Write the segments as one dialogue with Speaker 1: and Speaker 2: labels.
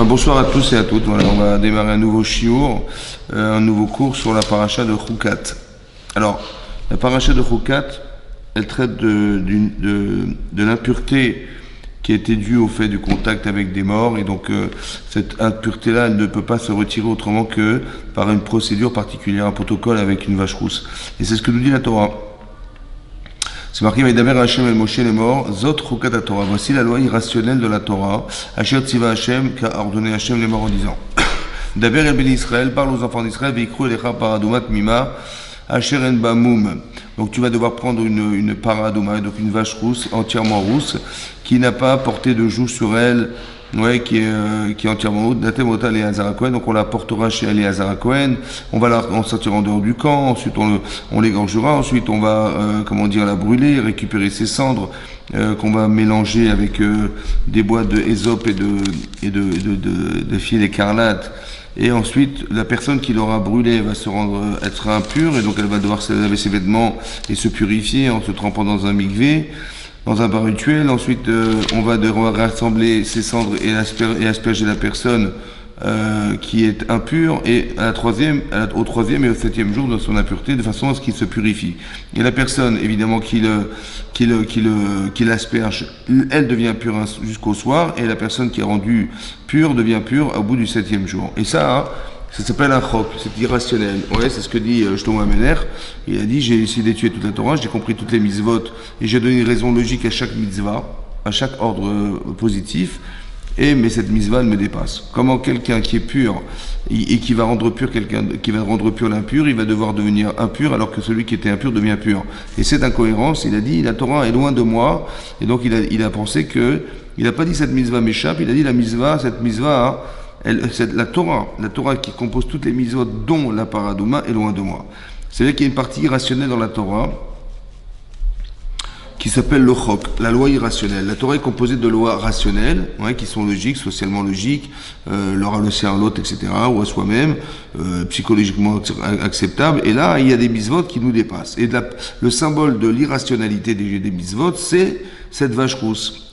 Speaker 1: Bonsoir à tous et à toutes. Voilà, on va démarrer un nouveau shiur, un nouveau cours sur la paracha de Chukat. Alors, la paracha de Chukat, elle traite de l'impureté qui a été due au fait du contact avec des morts, et donc cette impureté-là, elle ne peut pas se retirer autrement que par une procédure particulière, un protocole avec une vache rousse. Et c'est ce que nous dit la Torah. C'est marqué, Vaïdaber Hachem el Moshe les morts, Zot Chukat à Torah. Voici la loi irrationnelle de la Torah. Asher Tziva Hachem, qu'a ordonné Hachem les morts en disant. Daber el Ben Israël, parle aux enfants d'Israël, Veikru elecha paradumat mima, Asher en Bamoum. Donc tu vas devoir prendre une paradouma, donc une vache rousse, entièrement rousse, qui n'a pas porté de joug sur elle, qui est entièrement rousse. Datemota Eleazar Cohen, donc on la portera chez Eleazar Cohen, on sortira en dehors du camp, ensuite on l'égorgera, ensuite on va, la brûler, récupérer ses cendres, qu'on va mélanger avec des bois de hysope et de fil écarlate. Et ensuite, la personne qui l'aura brûlé va être impure, et donc elle va devoir se laver ses vêtements et se purifier en se trempant dans un mikvé, dans un bain rituel. Ensuite, on va devoir rassembler ses cendres et asperger la personne qui est impure, et au troisième et au septième jour de son impureté, de façon à ce qu'il se purifie. Et la personne, évidemment, qui l'asperge, elle devient pure jusqu'au soir, et la personne qui est rendue pure devient pure au bout du septième jour. Et ça s'appelle un chok, c'est irrationnel. Ouais, c'est ce que dit Shlomo Amener. Il a dit, j'ai essayé d'étudier toute la Torah, j'ai compris toutes les mitzvot, et j'ai donné une raison logique à chaque mitzvah, à chaque ordre positif, mais cette mitzvah me dépasse. Comment quelqu'un qui est pur et qui va rendre pur l'impur, il va devoir devenir impur alors que celui qui était impur devient pur. Et cette incohérence, il a dit, la Torah est loin de moi, et donc il a pensé que, il n'a pas dit cette mitzvah m'échappe, il a dit cette mitzvah, la Torah qui compose toutes les mitzvot dont la paradouma est loin de moi. C'est-à-dire qu'il y a une partie irrationnelle dans la Torah qui s'appelle le chok, la loi irrationnelle. La Torah est composée de lois rationnelles, qui sont logiques, socialement logiques, leur à l'océan, à l'autre, etc., ou à soi-même, psychologiquement acceptables. Et là, il y a des mitzvot qui nous dépassent. Et le symbole de l'irrationalité des mitzvot, c'est cette vache rousse.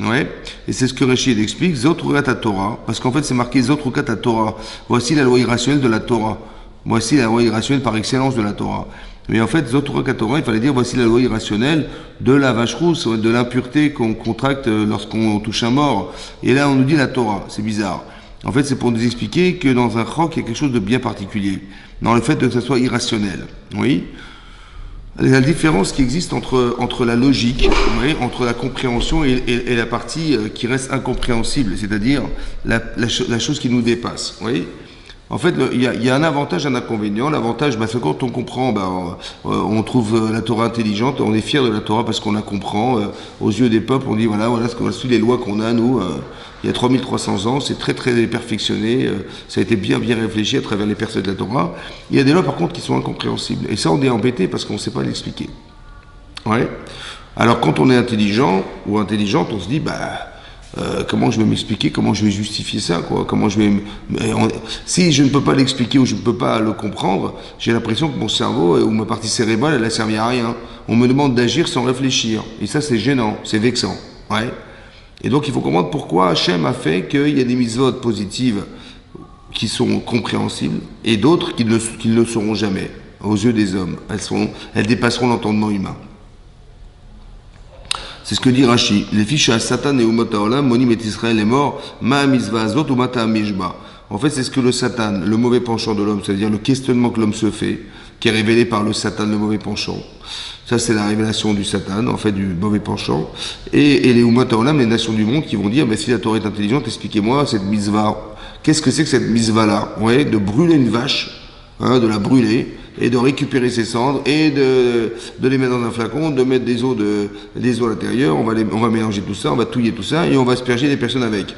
Speaker 1: Et c'est ce que Rachid explique, Zot Rukat à Torah, parce qu'en fait, c'est marqué Zot Rukat à Torah. Voici la loi irrationnelle de la Torah. Voici la loi irrationnelle par excellence de la Torah. Mais en fait, Zot Rukat à Torah, il fallait dire voici la loi irrationnelle de la vache rousse, de l'impureté qu'on contracte lorsqu'on touche un mort. Et là, on nous dit la Torah. C'est bizarre. En fait, c'est pour nous expliquer que dans un chok, il y a quelque chose de bien particulier. Dans le fait que ça soit irrationnel. Oui. La différence qui existe entre la logique, entre la compréhension et la partie qui reste incompréhensible, c'est-à-dire la chose qui nous dépasse. Oui. En fait, il y a un avantage, un inconvénient. L'avantage, c'est quand on comprend, on trouve la Torah intelligente, on est fier de la Torah parce qu'on la comprend. Aux yeux des peuples, on dit voilà ce qu'on suit les lois qu'on a, nous, il y a 3300 ans, c'est très très perfectionné, ça a été bien réfléchi à travers les personnes de la Torah. Il y a des lois par contre qui sont incompréhensibles. Et ça, on est embêté parce qu'on ne sait pas l'expliquer. Ouais. Alors quand on est intelligent ou intelligente, on se dit, comment je vais m'expliquer, comment je vais justifier ça, si je ne peux pas l'expliquer ou je ne peux pas le comprendre, j'ai l'impression que mon cerveau ou ma partie cérébrale, elle n'a servi à rien. On me demande d'agir sans réfléchir. Et ça, c'est gênant, c'est vexant. Ouais. Et donc, il faut comprendre pourquoi Hachem a fait qu'il y a des mitzvot positives qui sont compréhensibles et d'autres qui ne le seront jamais aux yeux des hommes. Elles dépasseront l'entendement humain. C'est ce que dit Rashi. Les fiches à Satan et Umot Haolam, Monim et Israël est mort, Ma Mizva Azot ou Mata Mishba. En fait, c'est ce que le Satan, le mauvais penchant de l'homme, c'est-à-dire le questionnement que l'homme se fait, qui est révélé par le Satan, le mauvais penchant. Ça, c'est la révélation du Satan, en fait, du mauvais penchant. Et les Umot Haolam, les nations du monde, qui vont dire, si la Torah est intelligente, expliquez-moi cette Mizva. Qu'est-ce que c'est que cette Mizva-là? De brûler une vache, de la brûler, et de récupérer ses cendres, et de les mettre dans un flacon, de mettre des eaux à l'intérieur, on va mélanger tout ça, on va touiller tout ça, et on va asperger les personnes avec.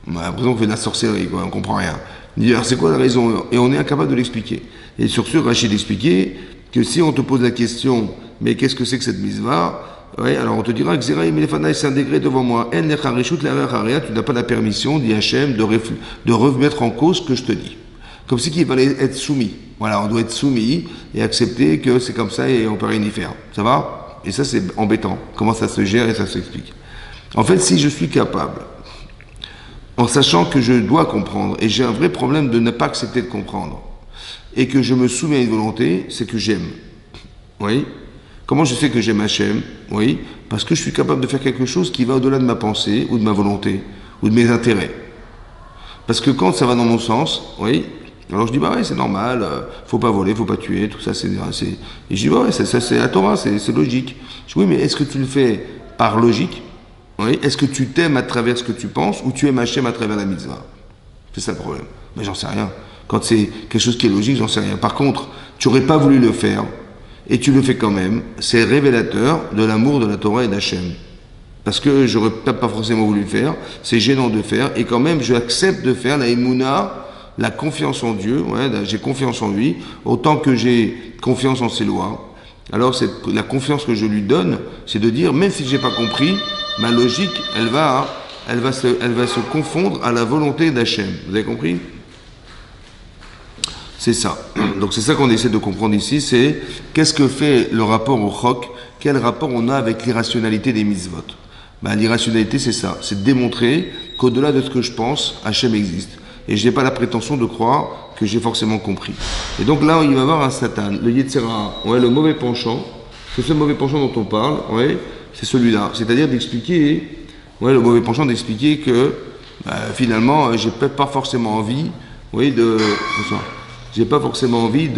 Speaker 1: On a l'impression qu'on fait de la sorcellerie, on comprend rien. On dit, alors c'est quoi la raison? Et on est incapable de l'expliquer. Et sur ce, Rachid expliquait que si on te pose la question, mais qu'est-ce que c'est que cette mitzvah? Alors on te dira, c'est un degré devant moi. Tu n'as pas la permission, dit Hachem, de remettre en cause ce que je te dis. Comme si qu'il fallait être soumis. Voilà, on doit être soumis et accepter que c'est comme ça et on peut rien y faire. Ça va? Et ça, c'est embêtant. Comment ça se gère et ça s'explique. En fait, si je suis capable en sachant que je dois comprendre, et j'ai un vrai problème de ne pas accepter de comprendre, et que je me soumets à une volonté, c'est que j'aime. Oui. Comment je sais que j'aime Hachem? Oui. Parce que je suis capable de faire quelque chose qui va au-delà de ma pensée, ou de ma volonté, ou de mes intérêts. Parce que quand ça va dans mon sens, oui, alors je dis, bah ouais, c'est normal, faut pas voler, faut pas tuer, tout ça, c'est... Et je dis, bah ouais, ça c'est la Torah, c'est logique. Je dis, oui, mais est-ce que tu le fais par logique? Oui. Est-ce que tu t'aimes à travers ce que tu penses, ou tu aimes Hachem à travers la mitzvah? C'est ça le problème. Mais j'en sais rien. Quand c'est quelque chose qui est logique, j'en sais rien. Par contre, tu n'aurais pas voulu le faire, et tu le fais quand même, c'est révélateur de l'amour de la Torah et d'Hachem. Parce que j'aurais peut-être pas forcément voulu le faire, c'est gênant de faire, et quand même j'accepte de faire la émouna, la confiance en Dieu, ouais, j'ai confiance en lui, autant que j'ai confiance en ses lois. Alors la confiance que je lui donne, c'est de dire, même si j'ai pas compris, ma logique, elle va se confondre à la volonté d'Hachem. Vous avez compris? C'est ça. Donc c'est ça qu'on essaie de comprendre ici, c'est qu'est-ce que fait le rapport au chok, quel rapport on a avec l'irrationalité des mitzvot. L'irrationalité, c'est ça, c'est de démontrer qu'au-delà de ce que je pense, Hachem existe. Et je n'ai pas la prétention de croire que j'ai forcément compris. Et donc là, il va y avoir un Satan, le Yetzirah, ouais, le mauvais penchant, c'est ce mauvais penchant dont on parle, ouais, c'est celui-là. C'est-à-dire d'expliquer, ouais, le mauvais penchant d'expliquer que finalement, j'ai peut-être pas forcément envie, oui, j'ai pas forcément envie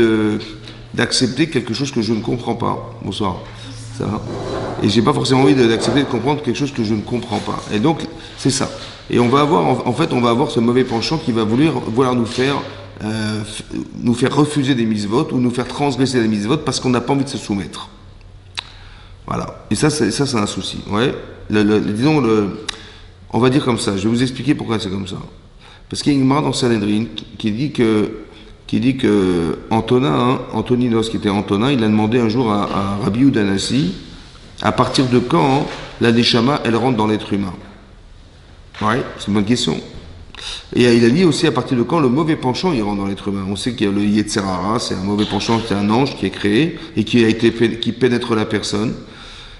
Speaker 1: d'accepter quelque chose que je ne comprends pas. Bonsoir. Ça va. Et j'ai pas forcément envie d'accepter de comprendre quelque chose que je ne comprends pas. Et donc, c'est ça. Et on va avoir, en fait, on va avoir ce mauvais penchant qui va vouloir nous faire refuser des mitzvot ou nous faire transgresser des mitzvot parce qu'on n'a pas envie de se soumettre. Voilà. Et ça, c'est un souci. Ouais. On va dire comme ça. Je vais vous expliquer pourquoi c'est comme ça. Parce qu'il y a une Gemara dans Sanhedrin qui dit que Antoninos, qui était Antonin, il a demandé un jour à Rabbi Yehuda Hanassi, à partir de quand la Neshama, elle rentre dans l'être humain? Ouais, c'est une bonne question. Et il a dit aussi à partir de quand le mauvais penchant, il rentre dans l'être humain. On sait qu'il y a le Yetzirah, c'est un mauvais penchant, c'est un ange qui est créé et qui pénètre la personne.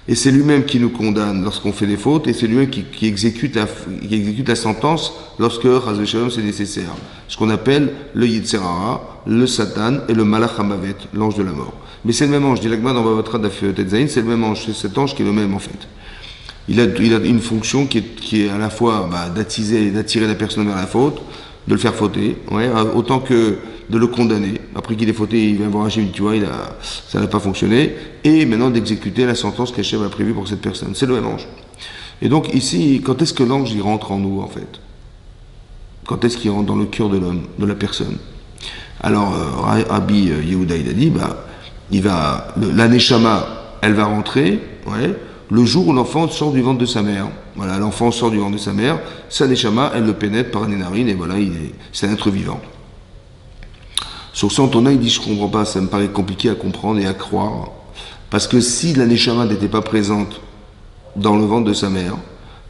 Speaker 1: Et c'est lui-même qui nous condamne lorsqu'on fait des fautes, et c'est lui-même qui exécute la sentence lorsque, Chas v'Shalom, c'est nécessaire. Ce qu'on appelle le Yetzirah, le Satan et le Malach HaMavet, l'ange de la mort. Mais c'est le même ange, dit l'Agma dans Bavatra Daf Tetzaïn, c'est le même ange, c'est cet ange qui est le même en fait. Il a une fonction qui est à la fois d'attirer la personne vers la faute, de le faire fauter, ouais, autant que de le condamner. Après qu'il ait fauté, il vient voir Hachem, tu vois, ça n'a pas fonctionné, et maintenant d'exécuter la sentence qu'Hachem a prévue pour cette personne. C'est le même ange. Et donc ici, quand est-ce que l'ange il rentre en nous en fait? Quand est-ce qu'il rentre dans le cœur de l'homme, de la personne? Alors Rabbi Yehuda il a dit, la Neshama, elle va rentrer, ouais, le jour où l'enfant sort du ventre de sa mère. Voilà, l'enfant sort du ventre de sa mère, sa Neshama, elle le pénètre par les narines, et voilà, c'est un être vivant. Sur ça, Antonin, il dit, je ne comprends pas, ça me paraît compliqué à comprendre et à croire. Parce que si la Neshama n'était pas présente dans le ventre de sa mère,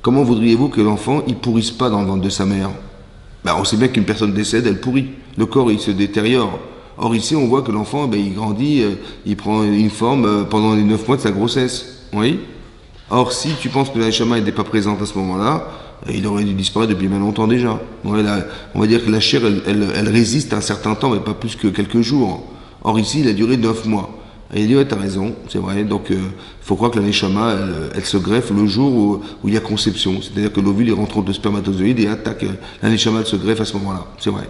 Speaker 1: comment voudriez-vous que l'enfant, il pourrisse pas dans le ventre de sa mère? On sait bien qu'une personne décède, elle pourrit. Le corps, il se détériore. Or ici, on voit que l'enfant, il grandit, il prend une forme pendant les 9 mois de sa grossesse. Oui. Or, si tu penses que la Neshama n'était pas présente à ce moment-là, il aurait dû disparaître depuis bien longtemps déjà. Ouais, on va dire que la chair, elle résiste un certain temps, mais pas plus que quelques jours. Or ici, il a duré 9 mois. Et il dit, ouais, t'as raison, c'est vrai. Donc, il faut croire que la Neshama, elle se greffe le jour où il y a conception. C'est-à-dire que l'ovule, il rentre de spermatozoïde et attaque. La Neshama, elle se greffe à ce moment-là. C'est vrai.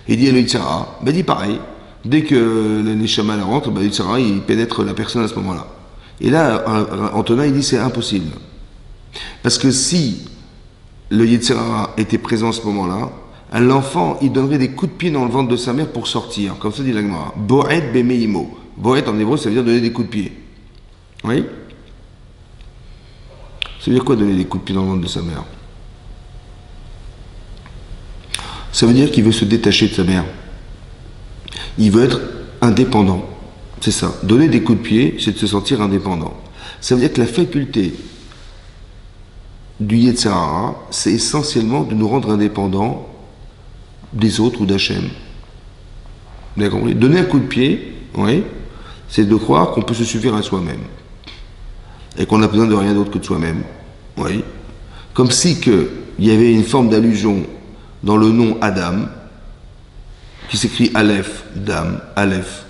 Speaker 1: Et il dit, le Yitzhara, dit pareil. Dès que la Neshama, elle rentre, le Yitzhara, il pénètre la personne à ce moment-là. Et là, Antonin, il dit, c'est impossible. Parce que si le Yetzirah était présent à ce moment-là, l'enfant, il donnerait des coups de pied dans le ventre de sa mère pour sortir. Comme ça dit la Gemara. Boet bemeimo. Boet en hébreu, ça veut dire donner des coups de pied. Oui? Ça veut dire quoi donner des coups de pied dans le ventre de sa mère? Ça veut dire qu'il veut se détacher de sa mère. Il veut être indépendant. C'est ça. Donner des coups de pied, c'est de se sentir indépendant. Ça veut dire que la faculté du Yetzirah, c'est essentiellement de nous rendre indépendants des autres ou d'Hachem. Vous avez compris? Donner un coup de pied, oui, c'est de croire qu'on peut se suffire à soi-même. Et qu'on n'a besoin de rien d'autre que de soi-même. Oui. Comme si il y avait une forme d'allusion dans le nom Adam, qui s'écrit Aleph, Dam, Aleph.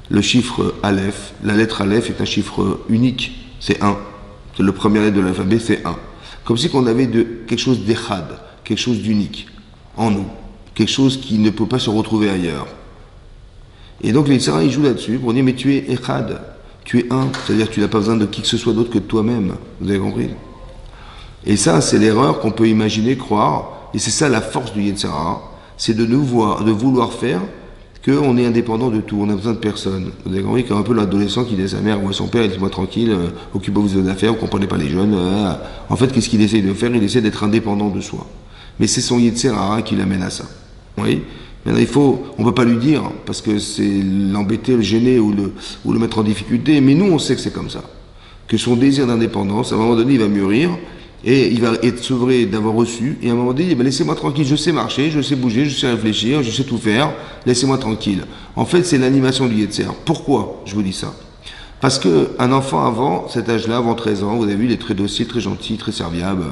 Speaker 1: Le chiffre Aleph, la lettre Aleph est un chiffre unique, c'est 1. C'est le premier lettre de l'alphabet, c'est 1. Comme si on avait quelque chose d'echad, quelque chose d'unique en nous, quelque chose qui ne peut pas se retrouver ailleurs. Et donc les Yitzhara, ils jouent là-dessus pour dire, mais tu es echad, tu es un, c'est-à-dire que tu n'as pas besoin de qui que ce soit d'autre que de toi-même. Vous avez compris? Et ça, c'est l'erreur qu'on peut imaginer, croire, et c'est ça la force du Yitzhara, c'est de vouloir faire qu'on est indépendant de tout, on a besoin de personne. Vous avez compris, comme un peu l'adolescent qui dit à sa mère ou à son père, laissez-moi tranquille, occupez-vous de vos affaires, vous ne comprenez pas les jeunes. En fait, qu'est-ce qu'il essaye de faire? Il essaie d'être indépendant de soi. Mais c'est son Yitzhara qui l'amène à ça. Oui. Maintenant, on ne peut pas lui dire, parce que c'est l'embêter, le gêner ou le mettre en difficulté, mais nous, on sait que c'est comme ça. Que son désir d'indépendance, à un moment donné, il va mûrir, et il va être sevré d'avoir reçu, et à un moment donné, il dit, laissez-moi tranquille, je sais marcher, je sais bouger, je sais réfléchir, je sais tout faire, laissez-moi tranquille. En fait, c'est l'animation du Yetzer. Pourquoi je vous dis ça? Parce qu'un enfant avant cet âge-là, avant 13 ans, vous avez vu, il est très docile, très gentil, très serviable,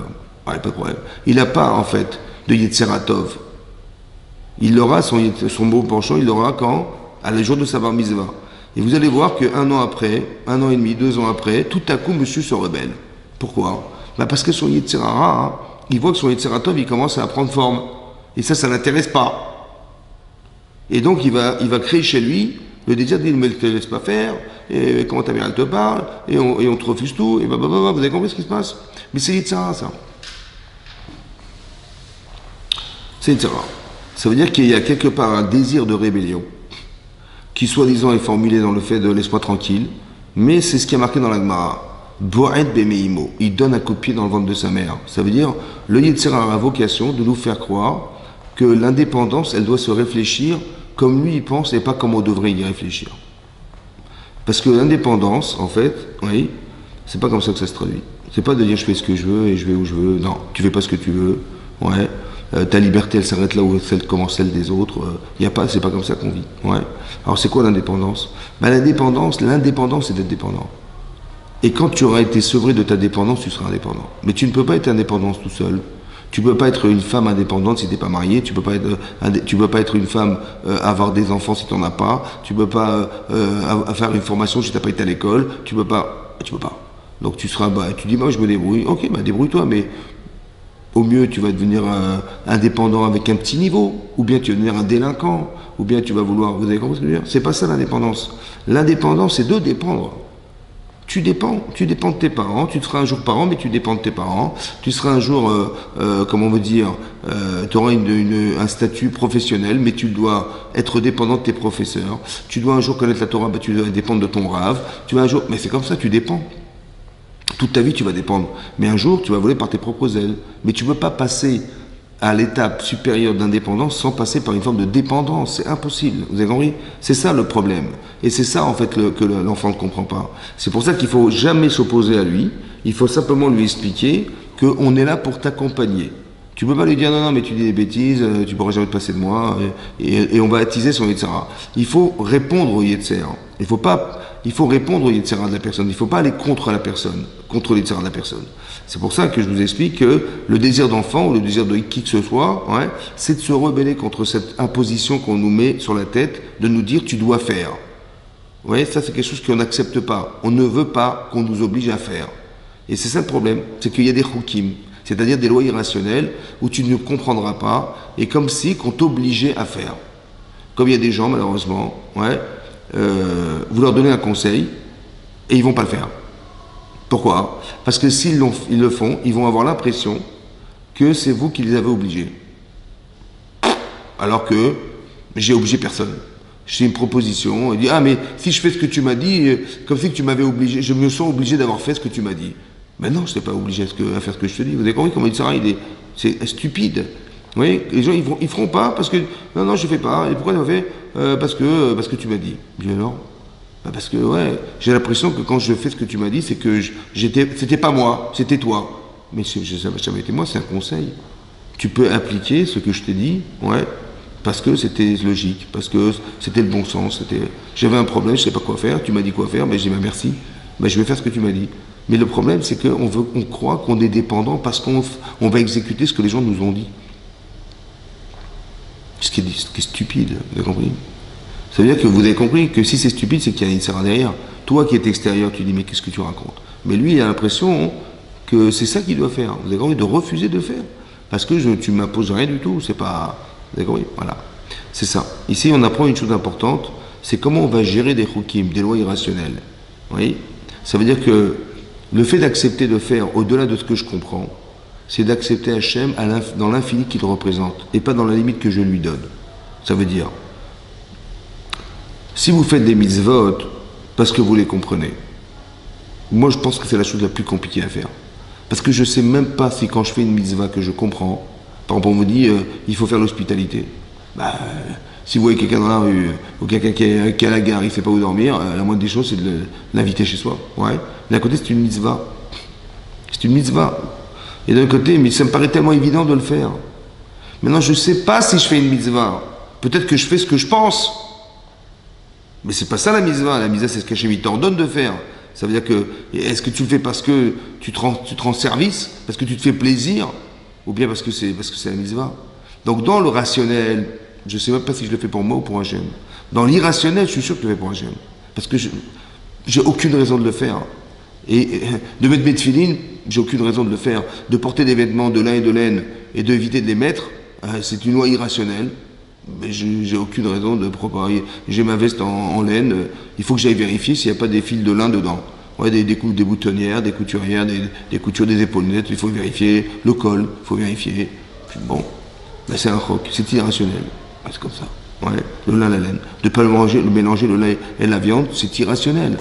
Speaker 1: pas de problème. Il n'a pas, en fait, de Yetzeratov. Il aura son beau penchant, il l'aura quand? À le jour de sa bar mitzvah. Et vous allez voir qu'un an après, 1 an et demi, 2 ans après, tout à coup, monsieur se rebelle. Pourquoi? Parce que son Yetzirara, il voit que son Yetzeratov, il commence à prendre forme. Et ça l'intéresse pas. Et donc, il va créer chez lui le désir de dire, mais ne te laisse pas faire, et comment ta mère elle te parle, et on te refuse tout, et vous avez compris ce qui se passe? Mais c'est Yetzirara, ça. C'est Yetzirara. Ça veut dire qu'il y a quelque part un désir de rébellion, qui soi-disant est formulé dans le fait de laisse-moi tranquille, mais c'est ce qui est marqué dans la Gemara. Bo'et bemeimo, il donne un coup de pied dans le ventre de sa mère. Ça veut dire, le Yetzirah a la vocation de nous faire croire que l'indépendance, elle doit se réfléchir comme lui il pense et pas comme on devrait y réfléchir. Parce que l'indépendance, en fait, oui, c'est pas comme ça que ça se traduit. C'est pas de dire je fais ce que je veux et je vais où je veux. Non, tu fais pas ce que tu veux. Ouais. Ta liberté, elle s'arrête là où celle commence celle des autres. C'est pas comme ça qu'on vit. Ouais. Alors c'est quoi l'indépendance? L'indépendance, c'est d'être dépendant. Et quand tu auras été sevré de ta dépendance, tu seras indépendant. Mais tu ne peux pas être indépendant tout seul. Tu ne peux pas être une femme indépendante si tu n'es pas marié. Tu ne peux pas être une femme, avoir des enfants si tu n'en as pas. Tu ne peux pas faire une formation si tu n'as pas été à l'école. Tu peux pas. Donc tu dis, moi je me débrouille. Ok, débrouille-toi, mais au mieux tu vas devenir indépendant avec un petit niveau. Ou bien tu vas devenir un délinquant. Ou bien tu vas vouloir... Vous avez compris ce que je veux dire? C'est pas ça l'indépendance. L'indépendance, c'est de dépendre. Tu dépends de tes parents, tu te seras un jour parent, mais tu dépends de tes parents, tu seras un jour, comment on veut dire, tu auras un statut professionnel, mais tu dois être dépendant de tes professeurs, tu dois un jour connaître la Torah, tu dois dépendre de ton rave, tu vas un jour, mais c'est comme ça, tu dépends. Toute ta vie, tu vas dépendre. Mais un jour, tu vas voler par tes propres ailes. Mais tu ne peux pas passer à l'étape supérieure d'indépendance sans passer par une forme de dépendance. C'est impossible. Vous avez compris? C'est ça le problème. Et c'est ça, en fait, que l'enfant ne comprend pas. C'est pour ça qu'il ne faut jamais s'opposer à lui. Il faut simplement lui expliquer qu'on est là pour t'accompagner. Tu ne peux pas lui dire non, mais tu dis des bêtises, tu ne pourras jamais te passer de moi, et on va attiser son Yetzirah. Il faut répondre au Yetzirah. Il faut répondre au Yetzirah de la personne. Il ne faut pas aller contre la personne, contre le Yetzirah de la personne. C'est pour ça que je vous explique que le désir d'enfant ou le désir de qui que ce soit, c'est de se rebeller contre cette imposition qu'on nous met sur la tête, de nous dire tu dois faire. Vous voyez, ça c'est quelque chose qu'on n'accepte pas. On ne veut pas qu'on nous oblige à faire. Et c'est ça le problème, c'est qu'il y a des chukim, c'est-à-dire des lois irrationnelles où tu ne comprendras pas, et comme si qu'on t'obligeait à faire. Comme il y a des gens, malheureusement, vous leur donnez un conseil, et ils vont pas le faire. Pourquoi? Parce que s'ils le font, ils vont avoir l'impression que c'est vous qui les avez obligés. Alors que j'ai obligé personne. J'ai une proposition, il dit, mais si je fais ce que tu m'as dit, comme si tu m'avais obligé, je me sens obligé d'avoir fait ce que tu m'as dit. Mais non, je n'étais pas obligé à faire ce que je te dis. Vous avez compris comment il dit, c'est stupide. Vous voyez, les gens, ils feront pas parce que, non, je fais pas. Et pourquoi tu m'as fait? Parce que tu m'as dit. Je dis alors? Parce que, j'ai l'impression que quand je fais ce que tu m'as dit, c'est que c'était pas moi, c'était toi. Mais ça n'a jamais été moi, c'est un conseil. Tu peux appliquer ce que je t'ai dit, parce que c'était logique, parce que c'était le bon sens. J'avais un problème, je ne sais pas quoi faire, tu m'as dit quoi faire, mais j'ai dit merci, je vais faire ce que tu m'as dit. Mais le problème, c'est qu'on croit qu'on est dépendant parce qu'on va exécuter ce que les gens nous ont dit. Ce qui est stupide, vous avez compris? Ça veut dire que vous avez compris que si c'est stupide, c'est qu'il y a une serre derrière. Toi qui es extérieur, tu dis mais qu'est-ce que tu racontes? Mais lui, il a l'impression que c'est ça qu'il doit faire. Vous avez compris? De refuser de faire. Parce que tu ne m'imposes rien du tout. C'est pas. Vous avez compris? Voilà. C'est ça. Ici, on apprend une chose importante, c'est comment on va gérer des chukim, des lois irrationnelles. Oui? Ça veut dire que le fait d'accepter de faire au-delà de ce que je comprends, c'est d'accepter Hachem dans l'infini qu'il représente, et pas dans la limite que je lui donne. Ça veut dire, si vous faites des mitzvot parce que vous les comprenez, moi je pense que c'est la chose la plus compliquée à faire. Parce que je ne sais même pas si quand je fais une mitzvah que je comprends, par exemple on me dit il faut faire l'hospitalité. Bah, si vous voyez quelqu'un dans la rue, ou quelqu'un qui est à la gare, il ne sait pas où dormir, la moindre des choses c'est de l'inviter chez soi. Ouais. D'un côté c'est une mitzvah. C'est une mitzvah. Et d'un côté, mais ça me paraît tellement évident de le faire. Maintenant je ne sais pas si je fais une mitzvah. Peut-être que je fais ce que je pense. Mais c'est pas ça la mitzvah. La mitzvah c'est ce qu'Hachem t'ordonne de faire. Ça veut dire que, est-ce que tu le fais parce que tu te rends service, parce que tu te fais plaisir, ou bien parce que c'est la mitzvah? Donc dans le rationnel, je ne sais même pas si je le fais pour moi ou pour Hachem. Dans l'irrationnel, je suis sûr que je le fais pour Hachem. Parce que j'ai aucune raison de le faire. Et de mettre mes tefilines, j'ai aucune raison de le faire. De porter des vêtements de lin et de laine et d'éviter de les mettre, c'est une loi irrationnelle. Mais j'ai aucune raison de préparer. J'ai ma veste en laine, il faut que j'aille vérifier s'il n'y a pas des fils de lin dedans. Ouais, des boutonnières, des couturières, des coutures des épaulettes, il faut vérifier. Le col, il faut vérifier. Puis bon, ben c'est un roc, c'est irrationnel. C'est comme ça. Ouais, le lin, la laine. De ne pas le mélanger le lait et la viande, c'est irrationnel.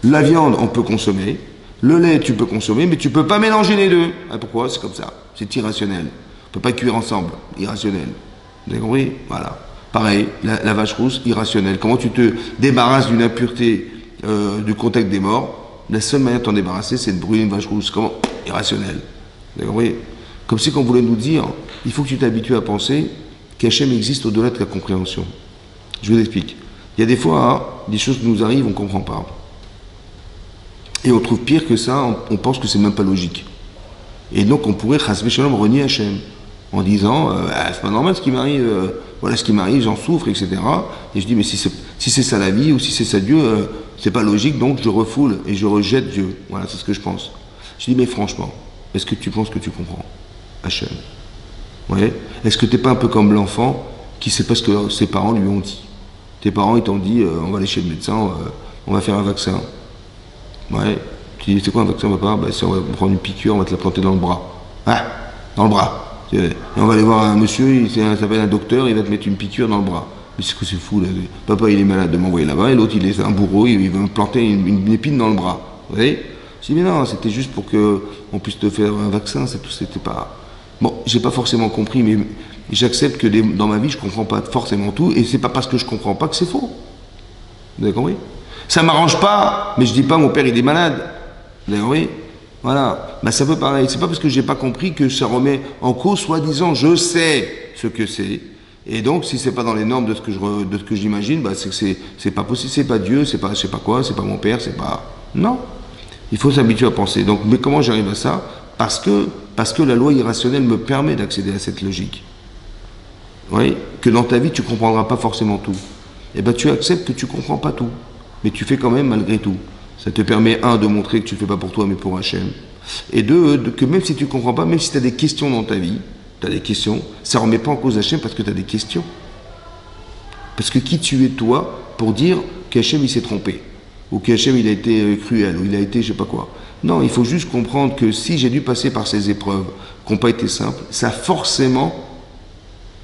Speaker 1: La viande, on peut consommer. Le lait, tu peux consommer, mais tu ne peux pas mélanger les deux. Ah, pourquoi? C'est comme ça. C'est irrationnel. On ne peut pas cuire ensemble. Irrationnel. Vous avez compris? Voilà. Pareil, la vache rousse, irrationnelle. Comment tu te débarrasses d'une impureté du contact des morts? La seule manière de t'en débarrasser, c'est de brûler une vache rousse. Comment? Irrationnel. Vous avez compris? Comme si qu'on voulait nous dire, il faut que tu t'habitues à penser qu'Hachem existe au-delà de ta compréhension. Je vous explique. Il y a des fois, des choses qui nous arrivent, on ne comprend pas. Et on trouve pire que ça, on pense que c'est même pas logique. Et donc on pourrait, chas v'shalom, renier Hachem. En disant, c'est pas normal ce qui m'arrive, voilà ce qui m'arrive, j'en souffre, etc. Et je dis, mais si c'est ça la vie, ou si c'est ça Dieu, c'est pas logique, donc je refoule et je rejette Dieu. Voilà, c'est ce que je pense. Je dis, mais franchement, est-ce que tu penses que tu comprends Hachem? Ouais. Est-ce que t'es pas un peu comme l'enfant qui sait pas ce que ses parents lui ont dit? Tes parents, ils t'ont dit, on va aller chez le médecin, on va faire un vaccin. Ouais. Tu dis, c'est quoi un vaccin, papa? Ben, on va prendre une piqûre, on va te la planter dans le bras. Ah, dans le bras. Et on va aller voir un monsieur, il s'appelle un docteur, il va te mettre une piqûre dans le bras. Mais c'est que c'est fou là. Papa il est malade de m'envoyer là-bas et l'autre il est un bourreau, il va me planter une épine dans le bras. Vous voyez? Je dis mais non, c'était juste pour qu'on puisse te faire un vaccin, c'est tout, c'était pas. Bon, j'ai pas forcément compris, mais j'accepte que dans ma vie je comprends pas forcément tout, et c'est pas parce que je comprends pas que c'est faux. Vous avez compris? Ça m'arrange pas, mais je dis pas mon père il est malade. Vous avez compris? Voilà, ben, c'est un peu pareil. C'est pas parce que j'ai pas compris que ça remet en cause, soi-disant, je sais ce que c'est. Et donc, si c'est pas dans les normes de ce que j'imagine, ben, c'est que c'est pas possible, c'est pas Dieu, c'est pas je sais pas quoi, c'est pas mon père, c'est pas. Non. Il faut s'habituer à penser. Donc, mais comment j'arrive à ça? Parce que la loi irrationnelle me permet d'accéder à cette logique. Oui, que dans ta vie, tu comprendras pas forcément tout. Et ben, tu acceptes que tu comprends pas tout, mais tu fais quand même malgré tout. Ça te permet, un, de montrer que tu ne le fais pas pour toi, mais pour Hachem. Et deux, que même si tu ne comprends pas, même si tu as des questions dans ta vie, tu as des questions, ça ne remet pas en cause Hachem parce que tu as des questions. Parce que qui tu es toi pour dire qu'Hachem il s'est trompé, ou qu'Hachem il a été cruel, ou il a été je sais pas quoi. Non, il faut juste comprendre que si j'ai dû passer par ces épreuves qui n'ont pas été simples, ça a forcément